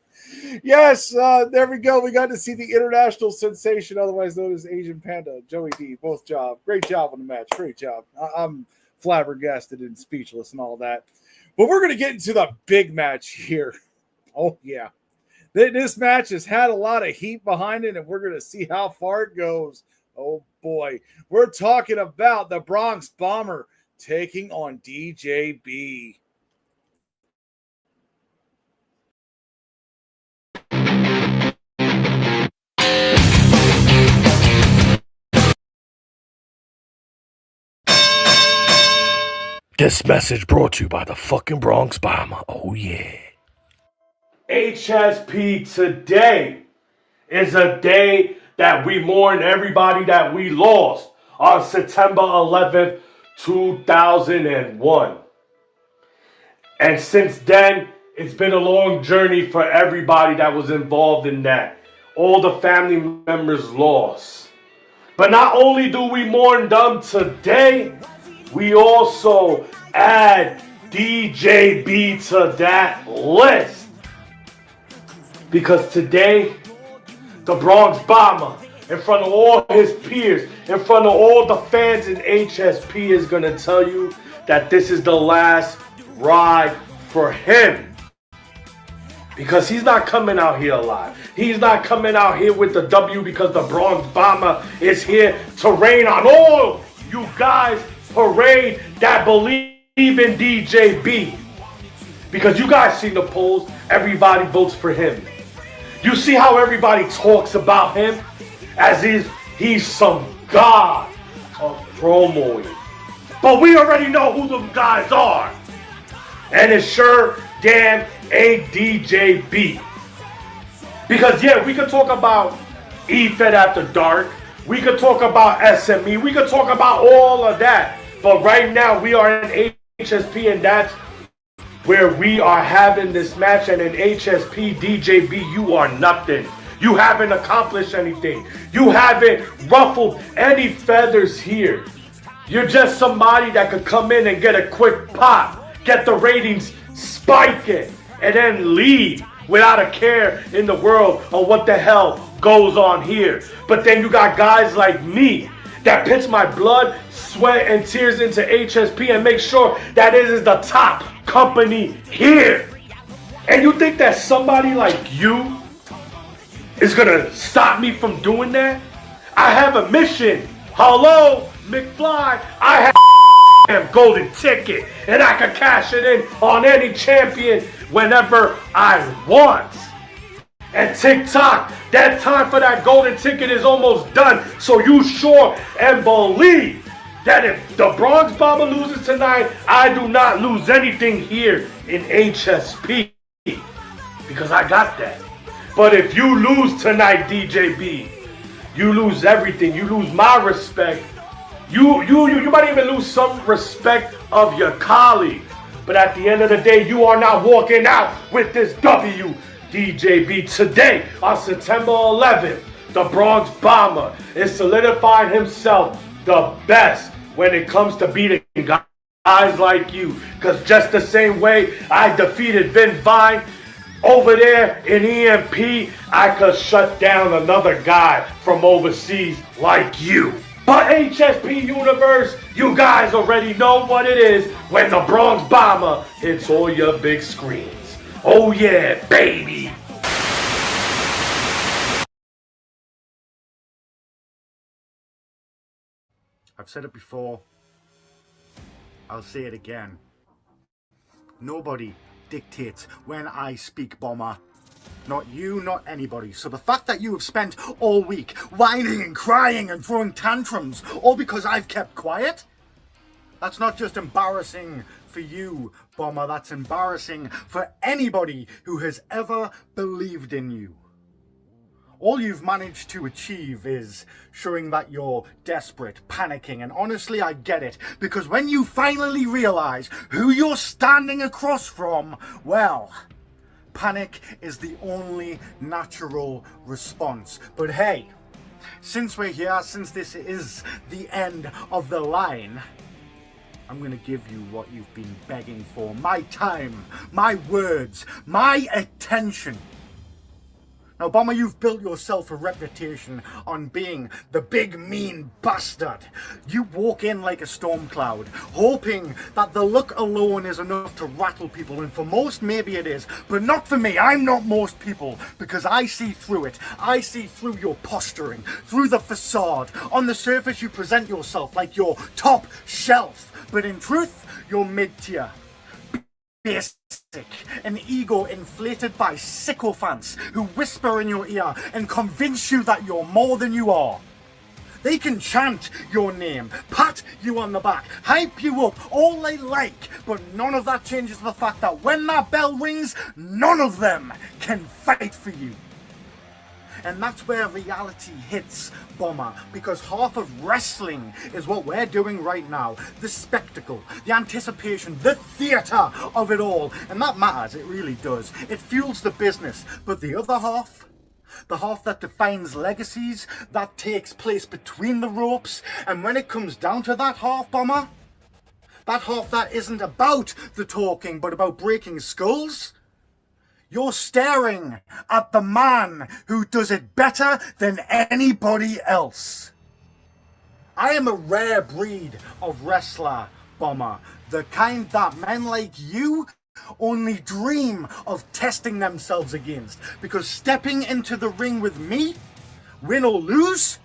Yes, there we go. We got to see the international sensation, otherwise known as Asian Panda, Joey D. Both job. Great job on the match. Great job. I'm flabbergasted and speechless and all that. But we're going to get into the big match here. Oh, yeah. This match has had a lot of heat behind it, and we're going to see how far it goes. Oh, boy. We're talking about the Bronx Bomber taking on DJB. This message brought to you by the fucking Bronx Bomber. Oh, yeah. HSP today is a day that we mourn everybody that we lost on September 11th, 2001. And since then, it's been a long journey for everybody that was involved in that. All the family members lost. But not only do we mourn them today, we also add DJB to that list. Because today, the Bronx Bomber, in front of all his peers, in front of all the fans in HSP, is going to tell you that this is the last ride for him. Because he's not coming out here alive. He's not coming out here with the W because the Bronx Bomber is here to rain on all you guys parade that believe in DJB. Because you guys see the polls, everybody votes for him. You see how everybody talks about him as if he's some god of promoing. But we already know who them guys are. And it's sure damn ain't DJB. Because yeah, we could talk about E-Fed After Dark. We could talk about SME. We could talk about all of that. But right now we are in HSP, and that's where we are having this match. And in HSP, DJB, you are nothing. You haven't accomplished anything. You haven't ruffled any feathers here. You're just somebody that could come in and get a quick pop, get the ratings spiking, and then leave without a care in the world of what the hell goes on here. But then you got guys like me that puts my blood, sweat, and tears into HSP and make sure that it is the top company here. And you think that somebody like you is gonna stop me from doing that? I have a mission. Hello, McFly. I have a golden ticket, and I can cash it in on any champion whenever I want. And TikTok, that time for that golden ticket is almost done. So you sure and believe that if the Bronx Bomber loses tonight, I do not lose anything here in HSP. Because I got that. But if you lose tonight, DJB, you lose everything. You lose my respect. You might even lose some respect of your colleagues. But at the end of the day, you are not walking out with this W, DJB. Today, on September 11th, the Bronx Bomber is solidifying himself the best when it comes to beating guys like you. Because just the same way I defeated Vin Vine over there in EMP, I could shut down another guy from overseas like you. But HSP Universe, you guys already know what it is when the Bronx Bomber hits all your big screens. Oh yeah, baby! I've said it before. I'll say it again. Nobody dictates when I speak, Bomber. Not you, not anybody. So the fact that you have spent all week whining and crying and throwing tantrums, all because I've kept quiet, that's not just embarrassing for you, Bomber. That's embarrassing for anybody who has ever believed in you. All you've managed to achieve is showing that you're desperate, panicking, and honestly, I get it, because when you finally realize who you're standing across from, well, panic is the only natural response. But hey, since we're here, since this is the end of the line, I'm gonna give you what you've been begging for. My time, my words, my attention. Now, Bomber, you've built yourself a reputation on being the big mean bastard. You walk in like a storm cloud, hoping that the look alone is enough to rattle people, and for most, maybe it is, but not for me. I'm not most people, because I see through it. I see through your posturing, through the facade. On the surface, you present yourself like you're top shelf, but in truth, you're mid-tier. Basic, an ego inflated by sycophants who whisper in your ear and convince you that you're more than you are. They can chant your name, pat you on the back, hype you up, all they like, but none of that changes the fact that when that bell rings, none of them can fight for you. And that's where reality hits, Bomber, because half of wrestling is what we're doing right now. The spectacle, the anticipation, the theatre of it all. And that matters, it really does. It fuels the business. But the other half, the half that defines legacies, that takes place between the ropes, and when it comes down to that half, Bomber, that half that isn't about the talking, but about breaking skulls, you're staring at the man who does it better than anybody else. I am a rare breed of wrestler, Bomber. The kind that men like you only dream of testing themselves against. Because stepping into the ring with me, win or lose,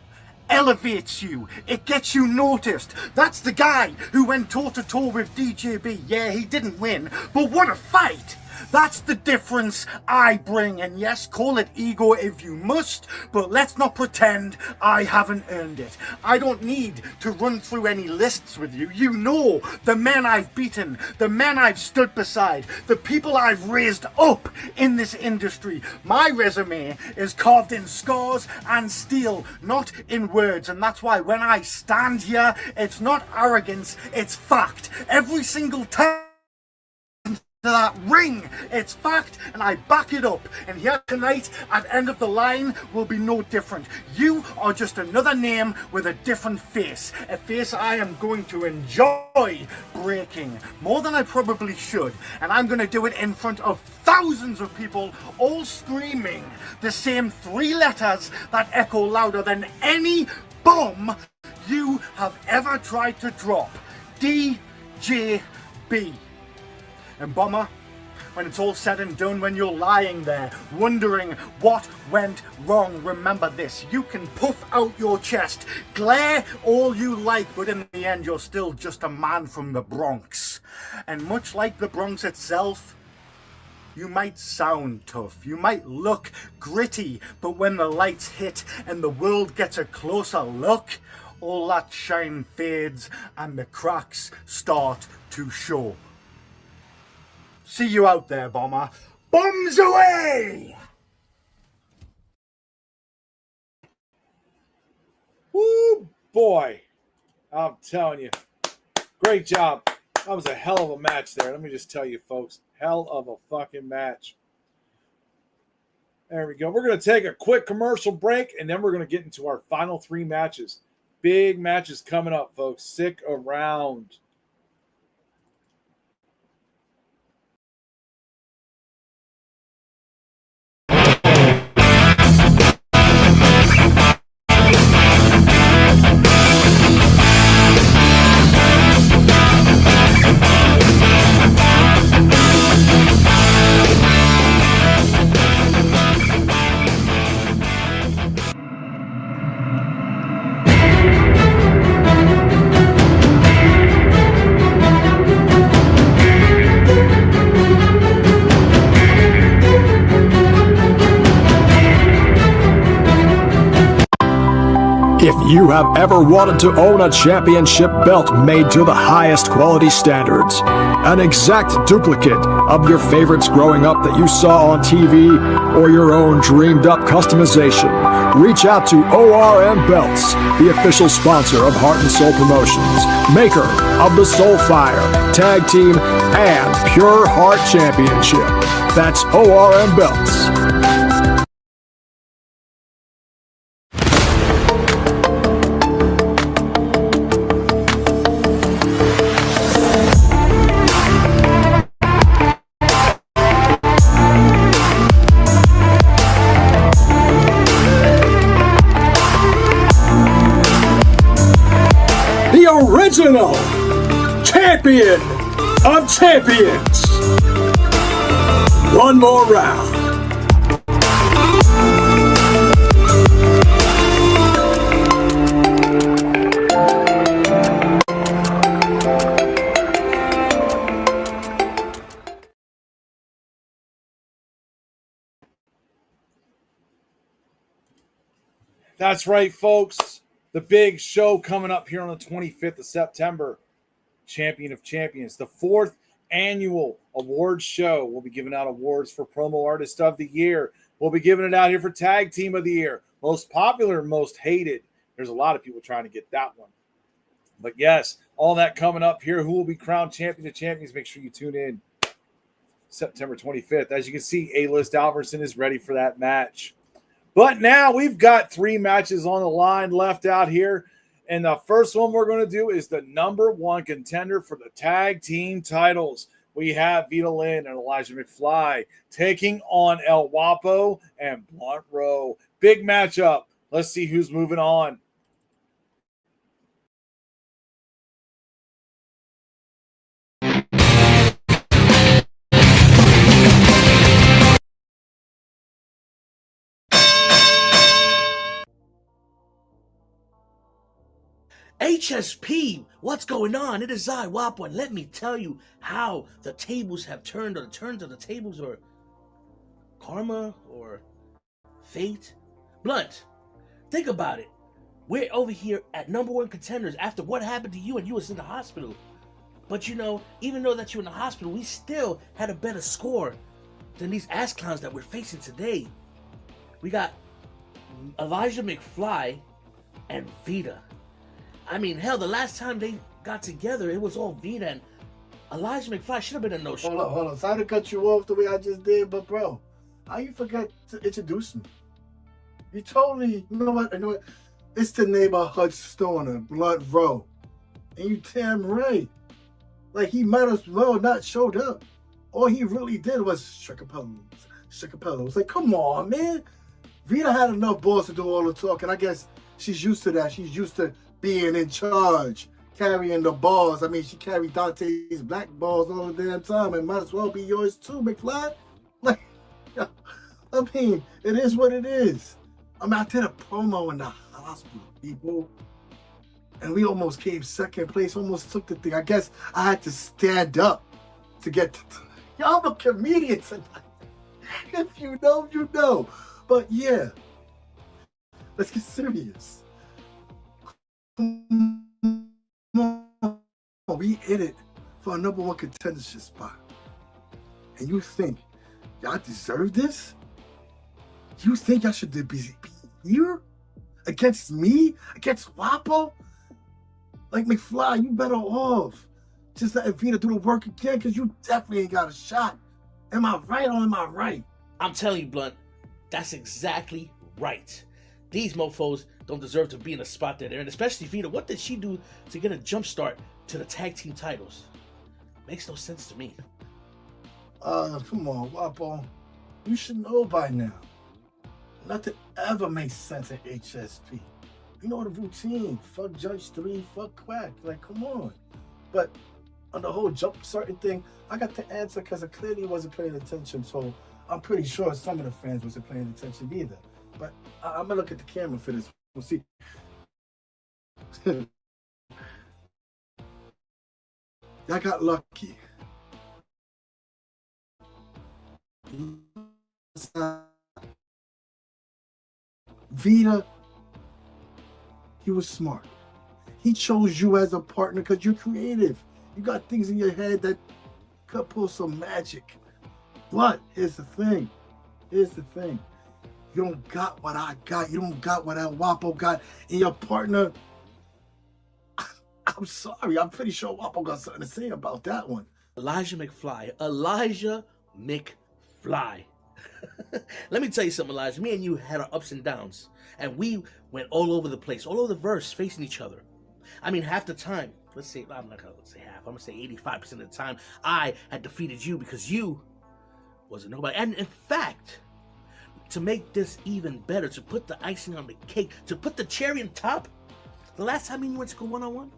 elevates you. It gets you noticed. That's the guy who went toe-to-toe with DJB. Yeah, he didn't win, but what a fight! That's the difference I bring, and yes, call it ego if you must, but let's not pretend I haven't earned it. I don't need to run through any lists with you. You know the men I've beaten, the men I've stood beside, the people I've raised up in this industry. My resume is carved in scars and steel, not in words, and that's why when I stand here, it's not arrogance, it's fact. Every single time to that ring, it's fact, and I back it up. And here tonight, at end of the line, will be no different. You are just another name with a different face, a face I am going to enjoy breaking more than I probably should, and I'm going to do it in front of thousands of people, all screaming the same three letters that echo louder than any bomb you have ever tried to drop. DJB. And Bomber, when it's all said and done, when you're lying there wondering what went wrong, remember this: you can puff out your chest, glare all you like, but in the end you're still just a man from the Bronx. And much like the Bronx itself, you might sound tough, you might look gritty, but when the lights hit and the world gets a closer look, all that shine fades and the cracks start to show. See you out there, Bomber. Bombs away! Woo, boy. I'm telling you. Great job. That was a hell of a match there. Let me just tell you, folks. Hell of a fucking match. There we go. We're going to take a quick commercial break, and then we're going to get into our final three matches. Big matches coming up, folks. Stick around. If you have ever wanted to own a championship belt made to the highest quality standards, an exact duplicate of your favorites growing up that you saw on TV, or your own dreamed up customization, reach out to ORM Belts, the official sponsor of Heart and Soul Promotions, maker of the Soul Fire, Tag Team, and Pure Heart Championship. That's ORM Belts. Original champion of champions. One more round. That's right, folks. the big show coming up here on the 25th of September, Champion of Champions, the 4th annual awards show. We'll be giving out awards for Promo Artist of the Year. We'll be giving it out here for Tag Team of the Year, most popular, most hated. There's a lot of people trying to get that one. But yes, all that coming up here. Who will be crowned champion of champions? Make sure you tune in September 25th. As you can see, A-List Alverson is ready for that match. But now we've got 3 matches on the line left out here. And the first one we're going to do is the number 1 contender for the tag team titles. We have Vita Lynn and Elijah McFly taking on El Guapo and Blunt Rowe. Big matchup. Let's see who's moving on. HSP, what's going on? It is I, Wapo, and let me tell you how the tables have turned, or the turns of the tables, or karma, or fate. Blunt, think about it. We're over here at number 1 contenders after what happened to you and you was in the hospital. But you know, even though that you're in the hospital, we still had a better score than these ass clowns that we're facing today. We got Elijah McFly and Vita. I mean, hell, the last time they got together, it was all Vita, and Elijah McFly should have been a no-show. Hold on. Sorry to cut you off the way I just did, but bro, how you forget to introduce me? You totally, you know what? It's the neighbor Hutch Stoner, Blunt Rowe. And you damn right. Like, he might as well not showed up. All he really did was Stricapellos. Like, come on, man. Vita had enough balls to do all the talking. I guess she's used to that. She's used to being in charge, carrying the balls. I mean, she carried Dante's black balls all the damn time, and might as well be yours too, McFly. Like, I mean, it is what it is. I mean, I did a promo in the hospital, people, and we almost came second place, almost took the thing. I guess I had to stand up to get y'all. I'm a comedian tonight. If you know, you know. But yeah, let's get serious. We hit it for a number 1 contendership spot. And you think y'all deserve this? You think y'all should be here? Against me? Against Wapo? Like, McFly, you better off just letting Vita do the work again, because you definitely ain't got a shot. Am I right or am I right? I'm telling you, Blunt, that's exactly right. These mofos don't deserve to be in the spot that they're in, especially Vita. What did she do to get a jump start to the tag team titles? Makes no sense to me. Come on, Wapo. You should know by now. Nothing ever makes sense at HSP. You know the routine. Fuck Judge 3, fuck Quack. Like, come on. But on the whole jump starting thing, I got the answer because I clearly wasn't paying attention. So I'm pretty sure some of the fans wasn't paying attention either. But I'm gonna look at the camera for this. We'll see. Y'all got lucky. Vita, he was smart. He chose you as a partner because you're creative. You got things in your head that could pull some magic. But here's the thing. You don't got what I got. You don't got what El Guapo got. And your partner, I'm sorry. I'm pretty sure Wapo got something to say about that one. Elijah McFly. Let me tell you something, Elijah. Me and you had our ups and downs. And we went all over the place, all over the verse, facing each other. I mean, half the time, I'm not going to say half. I'm going to say 85% of the time, I had defeated you because you wasn't nobody. And in fact, to make this even better, to put the icing on the cake, to put the cherry on top, the last time you went to go one-on-one,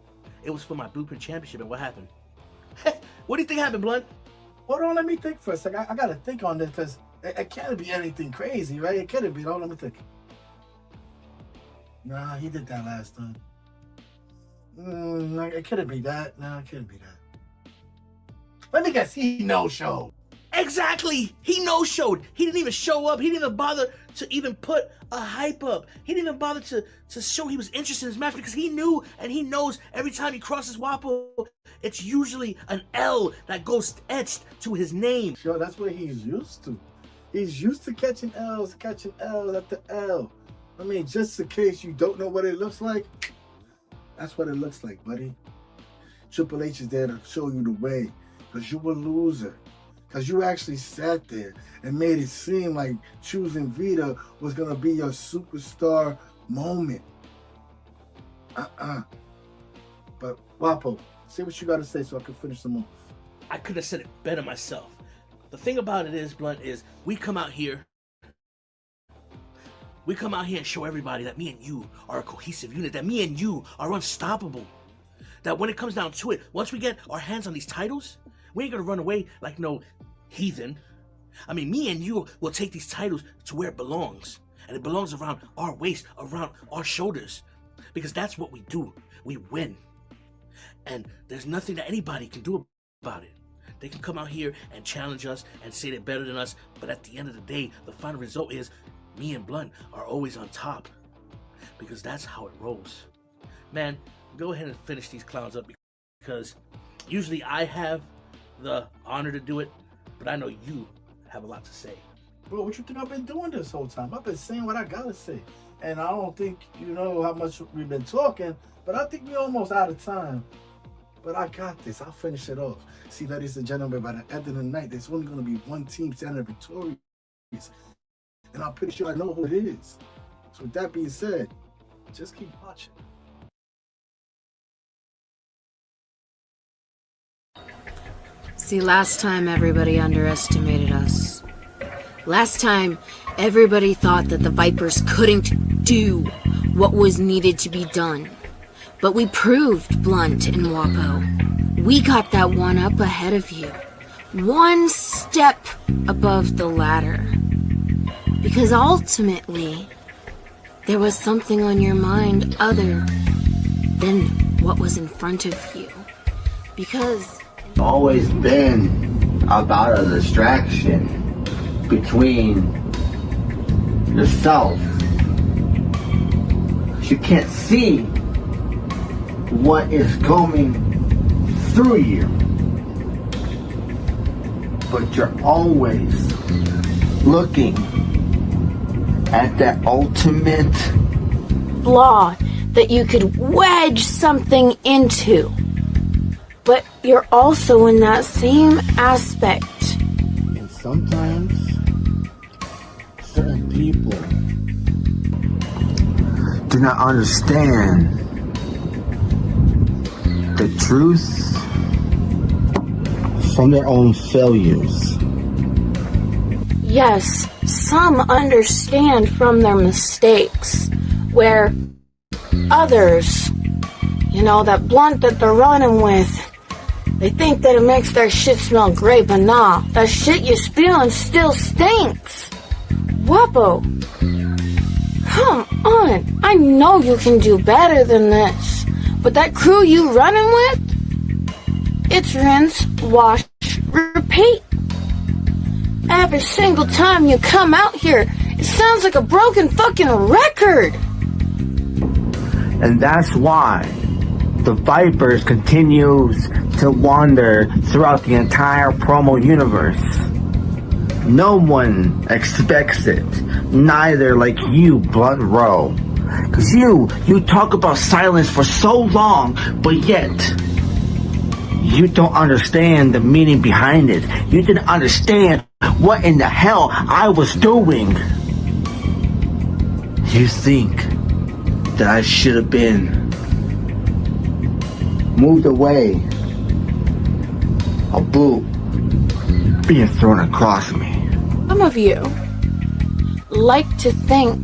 it was for my Blueprint Championship. And what happened? What do you think happened, Blood? Hold on, let me think for a second. I got to think on this because it can't be anything crazy, right? It couldn't be. Hold on, let me think. Nah, he did that last time. It couldn't be that. No, it couldn't be that. Let me guess, he no-showed. Exactly. He no-showed. He didn't even show up. He didn't even bother to even put a hype up. He didn't even bother to show he was interested in his match because he knew and he knows every time he crosses Wapo, it's usually an L that goes etched to his name. Sure, that's what he's used to. He's used to catching L's after L. I mean, just in case you don't know what it looks like, that's what it looks like, buddy. Triple H is there to show you the way because you're a loser. Because you actually sat there and made it seem like choosing Vita was going to be your superstar moment. But Wapo, say what you got to say so I can finish them off. I could have said it better myself. The thing about it is, Blunt, is we come out here and show everybody that me and you are a cohesive unit, that me and you are unstoppable. That when it comes down to it, once we get our hands on these titles, we ain't gonna run away like no heathen. I mean, me and you will take these titles to where it belongs. And it belongs around our waist, around our shoulders. Because that's what we do. We win. And there's nothing that anybody can do about it. They can come out here and challenge us and say they're better than us. But at the end of the day, the final result is me and Blunt are always on top. Because that's how it rolls. Man, go ahead and finish these clowns up. Because usually I have the honor to do it, but I know you have a lot to say. Bro, what you think I've been doing this whole time? I've been saying what I gotta say. And I don't think you know how much we've been talking, but I think we're almost out of time. But I got this. I'll finish it off. See, ladies and gentlemen, by the end of the night, there's only going to be one team standing victorious. And I'm pretty sure I know who it is. So with that being said, just keep watching. See, last time everybody underestimated us. Last time everybody thought that the Vipers couldn't do what was needed to be done. But we proved Blunt and Wapo. We got that one up ahead of you. One step above the ladder. Because ultimately, there was something on your mind other than what was in front of you. Because It's always been about a distraction between yourself. You can't see what is coming through you, but you're always looking at that ultimate flaw that you could wedge something into. But you're also in that same aspect. And sometimes certain people do not understand the truth from their own failures. Yes, some understand from their mistakes, where others, that Blunt that they're running with, they think that it makes their shit smell great, but nah, that shit you're spewing still stinks. Wapo, come on, I know you can do better than this, but that crew you running with, it's rinse, wash, repeat. Every single time you come out here, it sounds like a broken fucking record. And that's why the Vipers continues to wander throughout the entire promo universe. No one expects it, neither like you, Blunt Row. Cause you talk about silence for so long, but yet you don't understand the meaning behind it. You didn't understand what in the hell I was doing. You think that I should have been moved away, a boot being thrown across me. Some of you like to think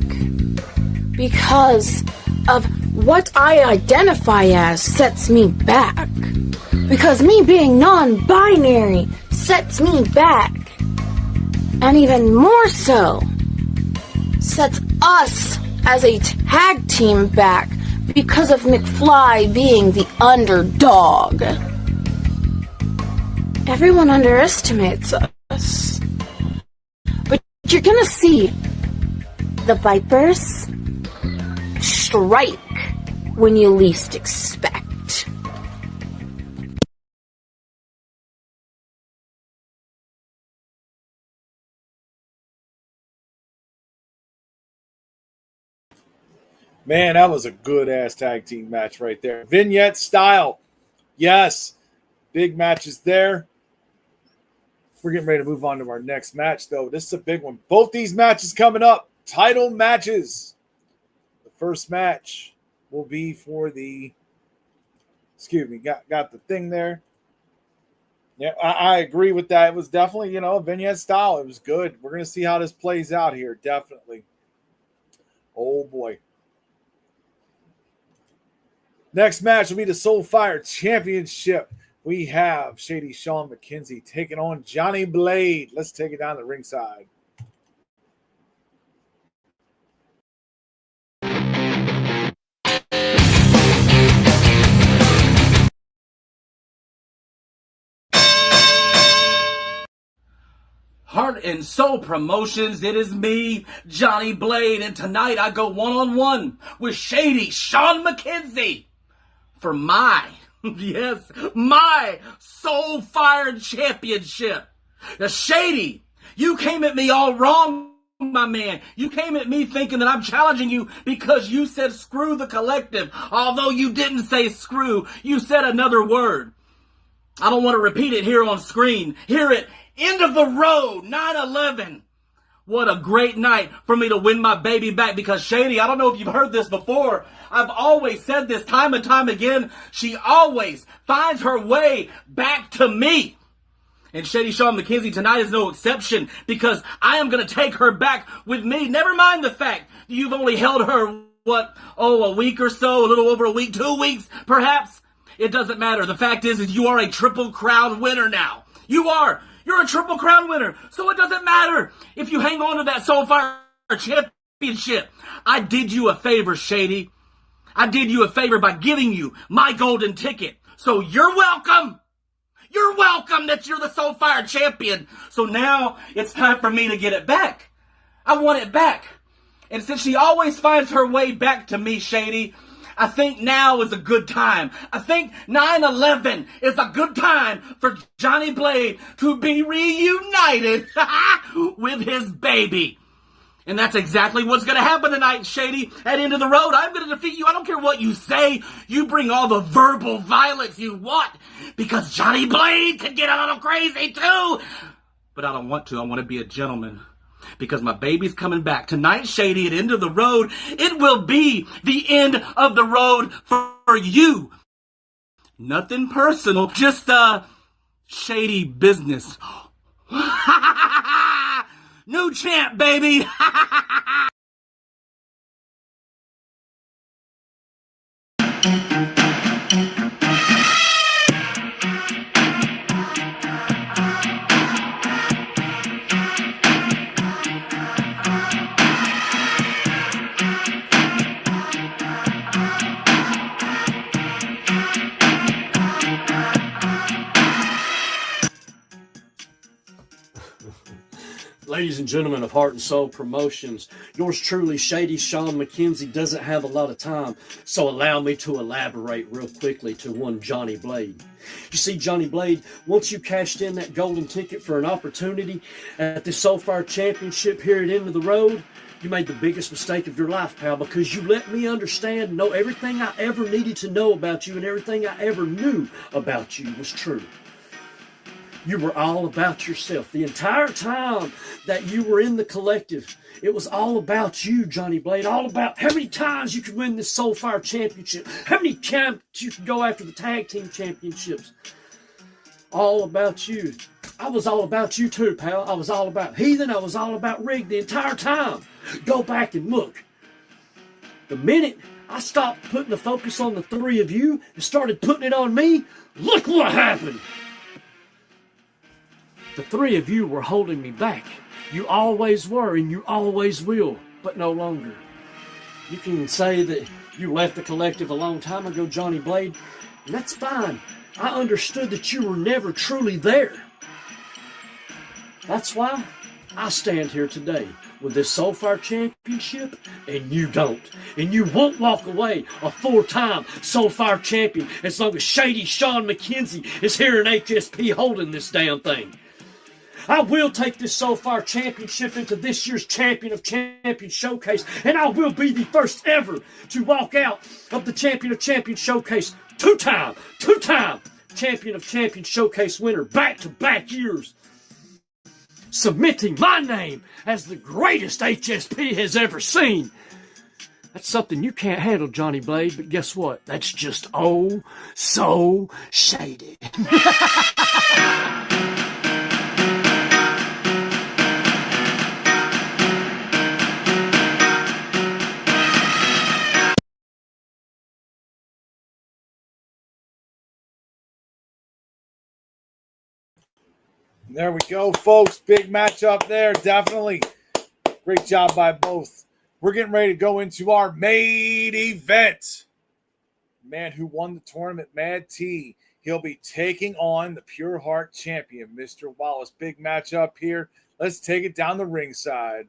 because of what I identify as sets me back. Because me being non-binary sets me back. And even more so, sets us as a tag team back because of McFly being the underdog. Everyone underestimates us. But you're gonna see the Vipers strike when you least expect. Man, that was a good-ass tag team match right there. Vignette style. Yes. Big matches there. We're getting ready to move on to our next match, though. This is a big one. Both these matches coming up. Title matches. The first match will be for the... Excuse me. Got the thing there. Yeah, I agree with that. It was definitely, a vignette style. It was good. We're going to see how this plays out here. Definitely. Oh, boy. Next match will be the Soulfire Championship. We have Shady Sean McKenzie taking on Johnny Blade. Let's take it down to ringside. Heart and Soul Promotions, it is me, Johnny Blade, and tonight I go one-on-one with Shady Sean McKenzie for my Soulfire Championship. Now, Shady, you came at me all wrong, my man. You came at me thinking that I'm challenging you because you said screw the collective. Although you didn't say screw, you said another word. I don't want to repeat it here on screen. Hear it. End of the road, 9/11. What a great night for me to win my baby back because Shady, I don't know if you've heard this before. I've always said this time and time again. She always finds her way back to me. And Shady Sean McKenzie tonight is no exception because I am going to take her back with me. Never mind the fact you've only held her, a week or so, a little over a week, 2 weeks perhaps. It doesn't matter. The fact is you are a Triple Crown winner now. You are. You're a Triple Crown winner. So it doesn't matter if you hang on to that Soulfire Championship. I did you a favor, Shady. I did you a favor by giving you my golden ticket. So you're welcome. You're welcome that you're the Soulfire Champion. So now it's time for me to get it back. I want it back. And since she always finds her way back to me, Shady, I think now is a good time. I think 9/11 is a good time for Johnny Blade to be reunited with his baby. And that's exactly what's going to happen tonight, Shady. At End of the Road, I'm going to defeat you. I don't care what you say. You bring all the verbal violence you want because Johnny Blade can get a little crazy too. But I don't want to. I want to be a gentleman. Because my baby's coming back. Tonight, Shady, at End of the Road, it will be the end of the road for you. Nothing personal, just shady business. New champ, baby. Ladies and gentlemen of Heart and Soul Promotions, yours truly, Shady Sean McKenzie, doesn't have a lot of time, so allow me to elaborate real quickly to one Johnny Blade. You see, Johnny Blade, once you cashed in that golden ticket for an opportunity at the Soulfire Championship here at End of the Road, you made the biggest mistake of your life, pal, because you let me understand and know everything I ever needed to know about you and everything I ever knew about you was true. You were all about yourself. The entire time that you were in the collective, it was all about you, Johnny Blade. All about how many times you could win this Soulfire Championship. How many times you could go after the tag team championships. All about you. I was all about you too, pal. I was all about Heathen. I was all about Rig the entire time. Go back and look. The minute I stopped putting the focus on the three of you and started putting it on me, look what happened. The three of you were holding me back. You always were and you always will, but no longer. You can say that you left the collective a long time ago, Johnny Blade, and that's fine. I understood that you were never truly there. That's why I stand here today with this Soulfire Championship, and you don't. And you won't walk away a full-time Soulfire champion as long as Shady Sean McKenzie is here in HSP holding this damn thing. I will take this Soulfire Championship into this year's Champion of Champions Showcase, and I will be the first ever to walk out of the Champion of Champions Showcase two-time Champion of Champions Showcase winner, back-to-back years, submitting my name as the greatest HSP has ever seen. That's something you can't handle, Johnny Blade, but guess what? That's just oh so shady. There we go, folks. Big matchup there. Definitely. Great job by both. We're getting ready to go into our main event. Man who won the tournament, Mad T. He'll be taking on the Pure Heart champion, Mr. Wallace. Big matchup here. Let's take it down the ringside.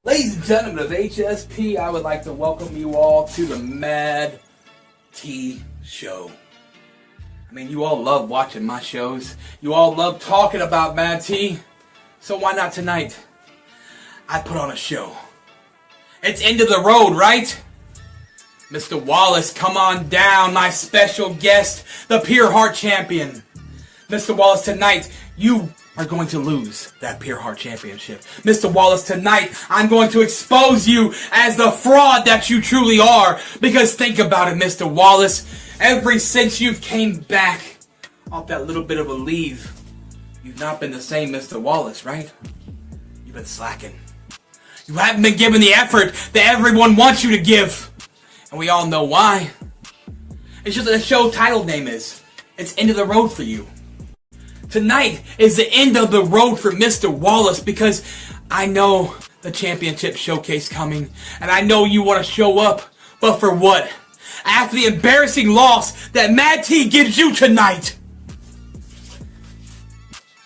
Ladies and gentlemen of HSP, I would like to welcome you all to the Mad T Show. I mean, you all love watching my shows. You all love talking about Mad T. So why not tonight? I put on a show. It's end of the road, right? Mr. Wallace, come on down, my special guest, the Pure Heart champion. Mr. Wallace, tonight, you are going to lose that Pure Heart Championship. Mr. Wallace, tonight, I'm going to expose you as the fraud that you truly are. Because think about it, Mr. Wallace. Ever since you've came back off that little bit of a leave, you've not been the same Mr. Wallace, right? You've been slacking. You haven't been giving the effort that everyone wants you to give. And we all know why. It's just what the show title name is. It's end of the road for you. Tonight is the end of the road for Mr. Wallace because I know the championship showcase coming and I know you want to show up, but for what? After the embarrassing loss that Mad T gives you tonight,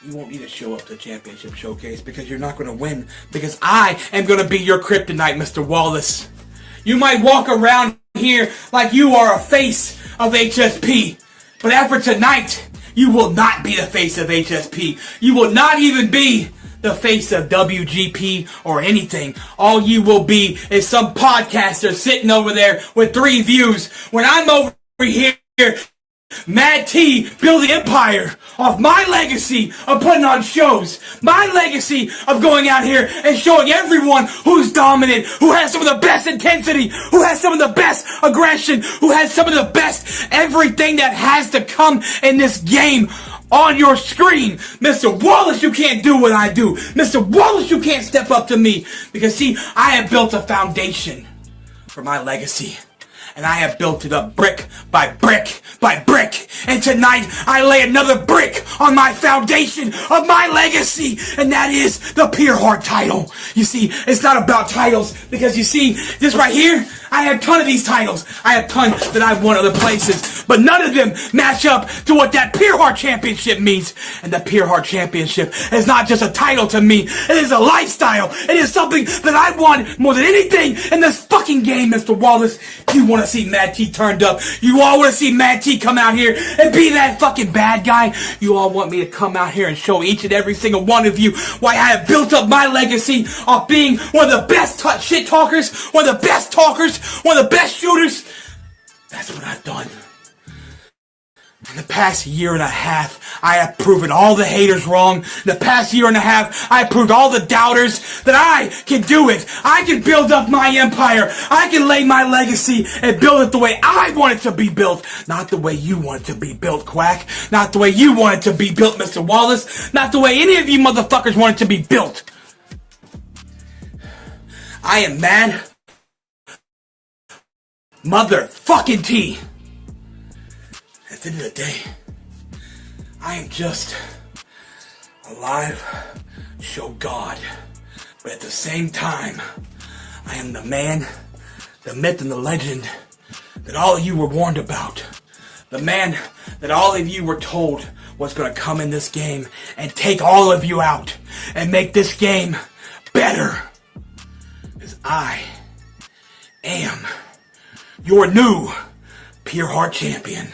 you won't need to show up to the championship showcase because you're not going to win because I am going to be your kryptonite, Mr. Wallace. You might walk around here like you are a face of HSP, but after tonight, you will not be the face of HSP. You will not even be the face of WGP or anything. All you will be is some podcaster sitting over there with 3 views when I'm over here, Mad T, building empire off my legacy of putting on shows. My legacy of going out here and showing everyone who's dominant, who has some of the best intensity, who has some of the best aggression, who has some of the best everything that has to come in this game on your screen. Mr. Wallace, you can't do what I do. Mr. Wallace, you can't step up to me. Because see, I have built a foundation for my legacy. And I have built it up brick by brick by brick. And tonight, I lay another brick on my foundation of my legacy. And that is the Pure Heart title. You see, it's not about titles. Because you see, this right here, I have a ton of these titles. I have tons that I've won other places. But none of them match up to what that Pure Heart Championship means. And the Pure Heart Championship is not just a title to me. It is a lifestyle. It is something that I want more than anything in this fucking game, Mr. Wallace. You want to see Mad T turned up. You all want to see Mad T come out here and be that fucking bad guy. You all want me to come out here and show each and every single one of you why I have built up my legacy of being one of the best shit talkers, one of the best talkers, one of the best shooters. That's what I've done. In the past year and a half, I have proven all the haters wrong. In the past year and a half, I proved all the doubters that I can do it. I can build up my empire. I can lay my legacy and build it the way I want it to be built. Not the way you want it to be built, Quack. Not the way you want it to be built, Mr. Wallace. Not the way any of you motherfuckers want it to be built. I am Mad Motherfucking T. At the end of the day, I am just Alive, show God. But at the same time, I am the man, the myth, and the legend that all of you were warned about. The man that all of you were told was going to come in this game and take all of you out and make this game better. Because I am your new Pure Heart champion.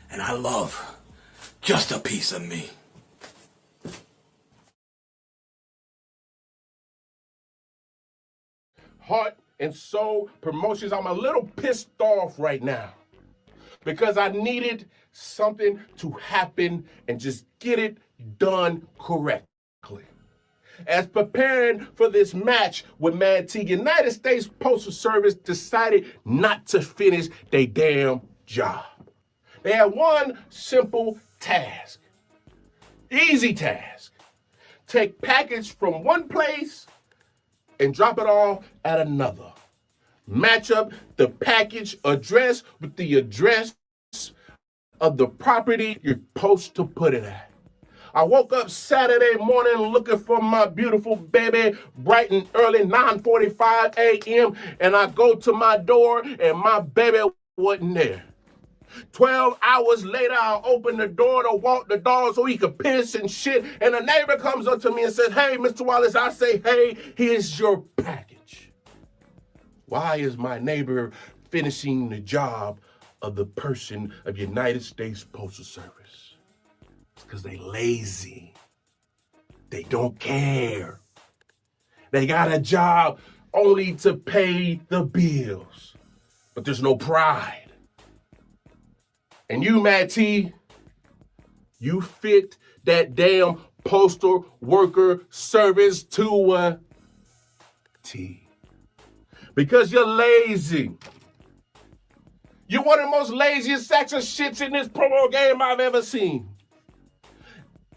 And I love just a piece of me. Heart and Soul Promotions. I'm a little pissed off right now because I needed something to happen and just get it done correctly. As preparing for this match with Mad T, United States Postal Service decided not to finish their damn job. They had one simple task, easy task. Take package from one place and drop it off at another. Match up the package address with the address of the property you're supposed to put it at. I woke up Saturday morning looking for my beautiful baby bright and early, 9:45 a.m. And I go to my door and my baby wasn't there. 12 hours later, I open the door to walk the dog so he could piss and shit. And a neighbor comes up to me and says, "Hey, Mr. Wallace." I say, "Hey, here's your package." Why is my neighbor finishing the job of the person of United States Postal Service? It's because they lazy. They don't care. They got a job only to pay the bills. But there's no pride. And you, Matt T, you fit that damn postal worker service to a T. Because you're lazy. You're one of the most laziest sacks of shits in this promo game I've ever seen.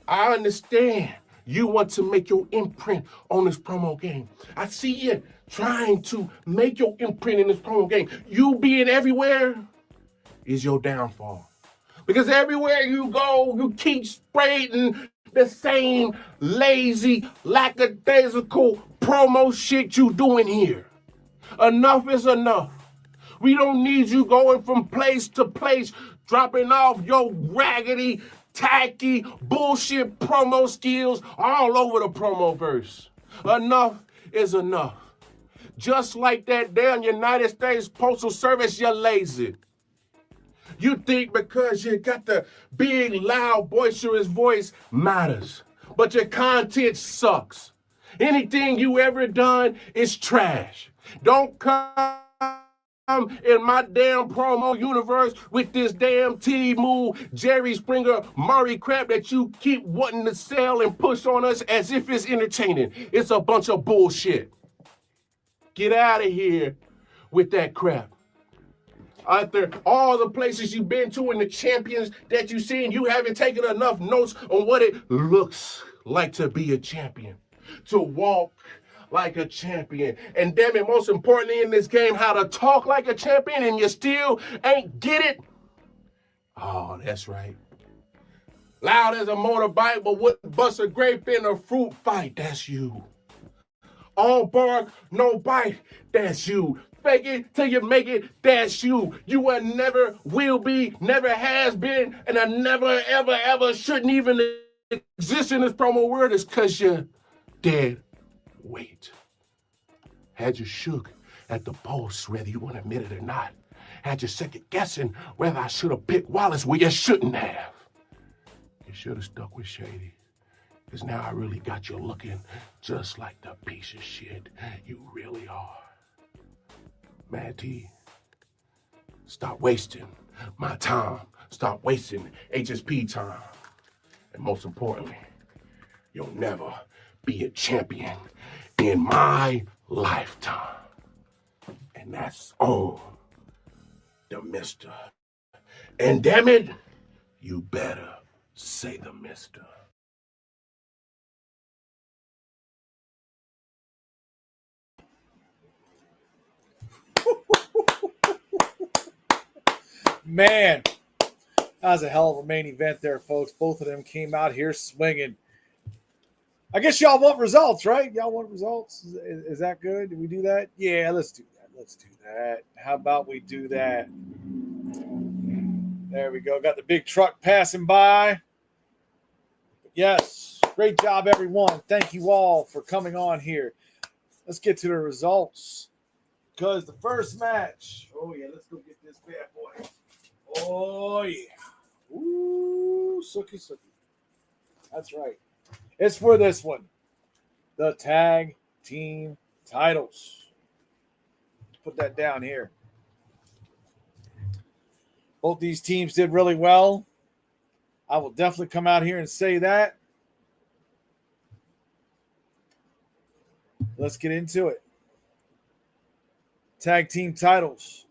I understand you want to make your imprint on this promo game. I see you trying to make your imprint in this promo game. You being everywhere is your downfall. Because everywhere you go, you keep spreading the same lazy, lackadaisical promo shit you doing here. Enough is enough. We don't need you going from place to place, dropping off your raggedy, tacky, bullshit promo skills all over the promo verse. Enough is enough. Just like that damn United States Postal Service, you're lazy. You think because you got the big, loud, boisterous voice matters, but your content sucks. Anything you ever done is trash. Don't come in my damn promo universe with this damn T-Move, Jerry Springer, Murray crap that you keep wanting to sell and push on us as if it's entertaining. It's a bunch of bullshit. Get out of here with that crap. After all the places you've been to and the champions that you've seen, you haven't taken enough notes on what it looks like to be a champion, to walk like a champion, and damn it, most importantly in this game, how to talk like a champion, and you still ain't get it? Oh, that's right. Loud as a motorbike, but wouldn't bust a grape in a fruit fight, that's you. All bark, no bite, that's you. Fake it till you make it, that's you. You will never will be, never has been, and I never, ever, ever shouldn't even exist in this promo world is because you're dead weight. Had you shook at the pulse, whether you want to admit it or not. Had you second guessing whether I should have picked Wallace where you shouldn't have. You should have stuck with Shady. Because now I really got you looking just like the piece of shit you really are. Mad T, stop wasting my time. Stop wasting HSP time. And most importantly, you'll never be a champion in my lifetime. And that's on the mister. And damn it, you better say the mister. Man, that was a hell of a main event there, folks. Both of them came out here swinging. I guess y'all want results, right? Y'all want results? Is that good? Did we do that? Yeah, let's do that. Let's do that. How about we do that? There we go. Got the big truck passing by. Yes. Great job, everyone. Thank you all for coming on here. Let's get to the results. Because the first match. Oh, yeah. Let's go get this bad boy. Oh, yeah. Ooh, sookie. That's right. It's for this one. The tag team titles. Put that down here. Both these teams did really well. I will definitely come out here and say that. Let's get into it. Tag team titles.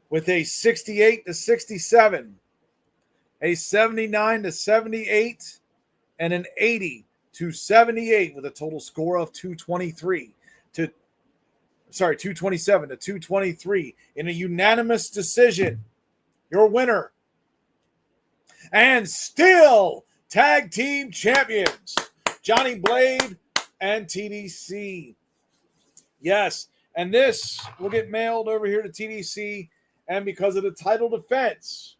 With a 68-67, a 79-78, and an 80-78 with a total score of 227 to 223 in a unanimous decision. Your winner and still tag team champions, Johnny Blade and TDC. Yes, and this will get mailed over here to TDC, and because of the title defense,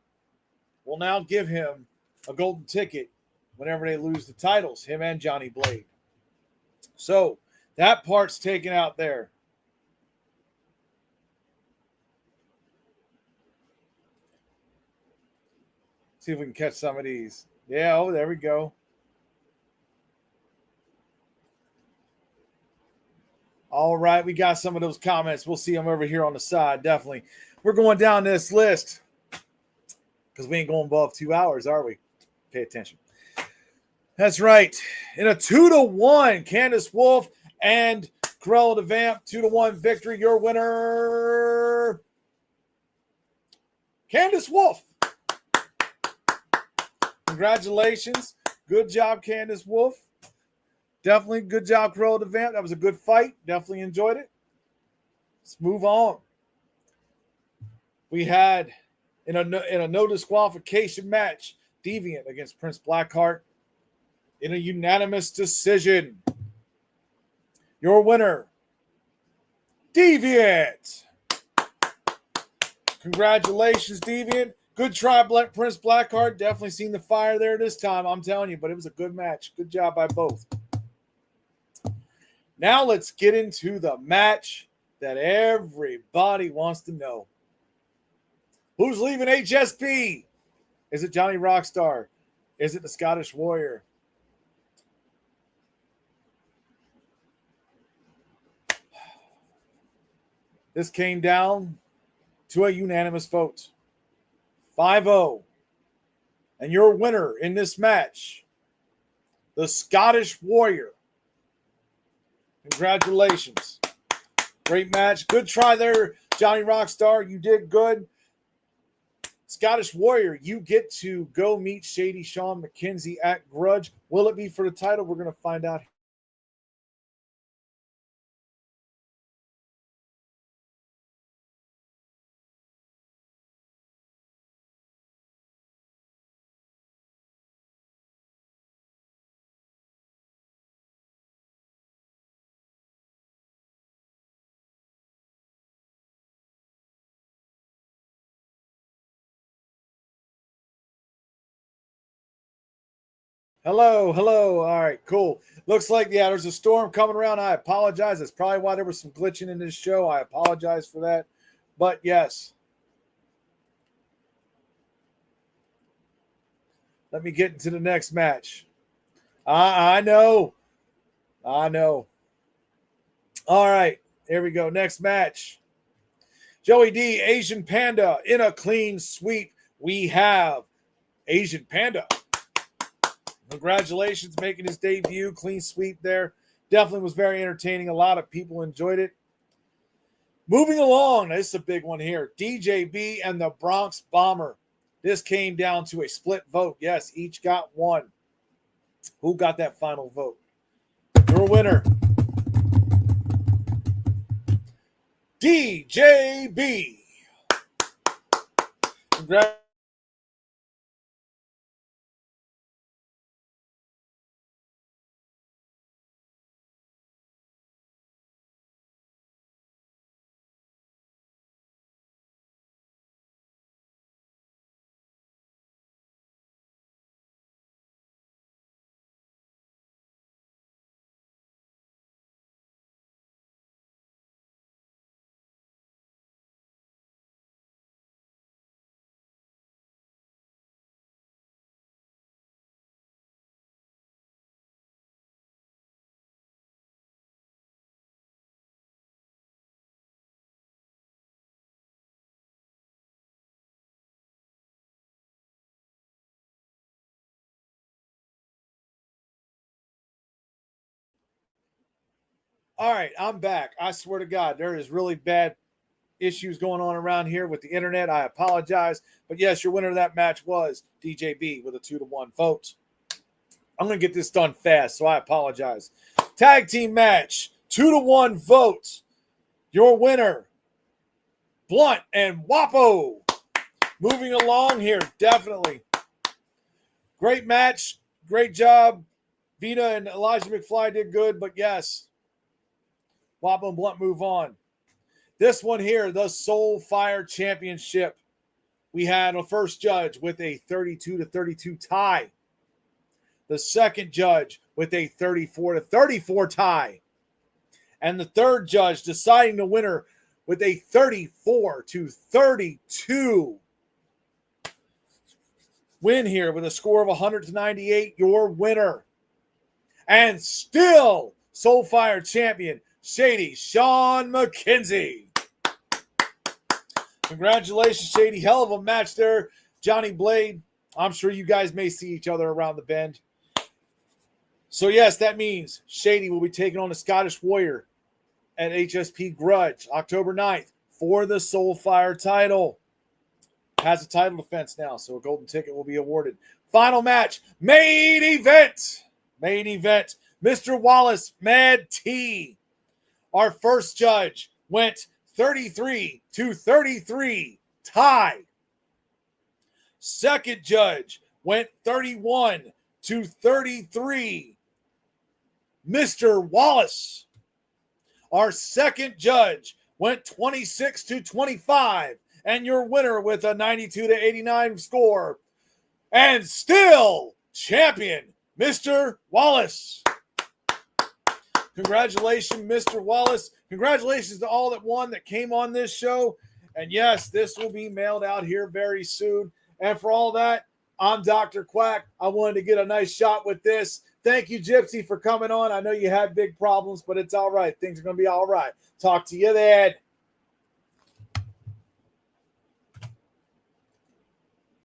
we'll now give him a golden ticket whenever they lose the titles, him and Johnny Blade. So that part's taken out there. See if we can catch some of these. Yeah, oh, there we go. All right, we got some of those comments. We'll see them over here on the side, definitely. We're going down this list because we ain't going above 2 hours, are we? Pay attention. That's right. In a 2-1, Candice Wolf and Cruella de Vamp, 2-1 victory. Your winner, Candice Wolf. Congratulations. Good job, Candice Wolf. Definitely good job, Cruella de Vamp. That was a good fight. Definitely enjoyed it. Let's move on. We had in a no disqualification match, Deviant against Prince Blackheart in a unanimous decision. Your winner, Deviant. Congratulations, Deviant. Good try, Prince Blackheart. Definitely seen the fire there this time, I'm telling you, but it was a good match. Good job by both. Now let's get into the match that everybody wants to know. Who's leaving HSP? Is it Johnny Rockstar? Is it the Scottish Warrior? This came down to a unanimous vote. 5-0. And your winner in this match, the Scottish Warrior. Congratulations. Great match. Good try there, Johnny Rockstar. You did good. Scottish Warrior, you get to go meet Shady Sean McKenzie at Grudge. Will it be for the title? We're going to find out. Hello. All right, cool. Looks like, yeah, there's a storm coming around. I apologize. That's probably why there was some glitching in this show. I apologize for that. But yes. Let me get into the next match. I know. All right, here we go. Next match. Joey D, Asian Panda in a clean sweep. We have Asian Panda. Congratulations, making his debut. Clean sweep there. Definitely was very entertaining. A lot of people enjoyed it. Moving along, this is a big one here. DJB and the Bronx Bomber. This came down to a split vote. Yes, each got one. Who got that final vote? Your winner, DJB. Congratulations. All right, I'm back. I swear to God, there is really bad issues going on around here with the internet. I apologize. But yes, your winner of that match was DJB with a 2-1 vote. I'm going to get this done fast, so I apologize. Tag team match, 2-1 vote. Your winner, Blunt and Wapo. Moving along here, definitely. Great match. Great job. Vita and Elijah McFly did good, but yes, Wapo and Blunt move on. This one here, the Soul Fire Championship. We had a first judge with a 32-32 tie. The second judge with a 34-34 tie. And the third judge deciding the winner with a 34-32 win here with a score of 100-98. Your winner. And still Soul Fire champion, Shady Sean McKenzie. Congratulations, Shady. Hell of a match there. Johnny Blade. I'm sure you guys may see each other around the bend. So, yes, that means Shady will be taking on the Scottish Warrior at HSP Grudge October 9th for the Soul Fire title. Has a title defense now, so a golden ticket will be awarded. Final match, main event. Main event, Mr. Wallace, Mad T. Our first judge went 33-33 tie. Second judge went 31-33. Mr. Wallace. Our second judge went 26-25. And your winner with a 92-89 score. And still champion, Mr. Wallace. Congratulations, Mr. Wallace. Congratulations to all that won that came on this show. And yes, this will be mailed out here very soon. And for all that, I'm Dr. Quack. I wanted to get a nice shot with this. Thank you, Gypsy, for coming on. I know you had big problems, but it's all right. Things are going to be all right. Talk to you then.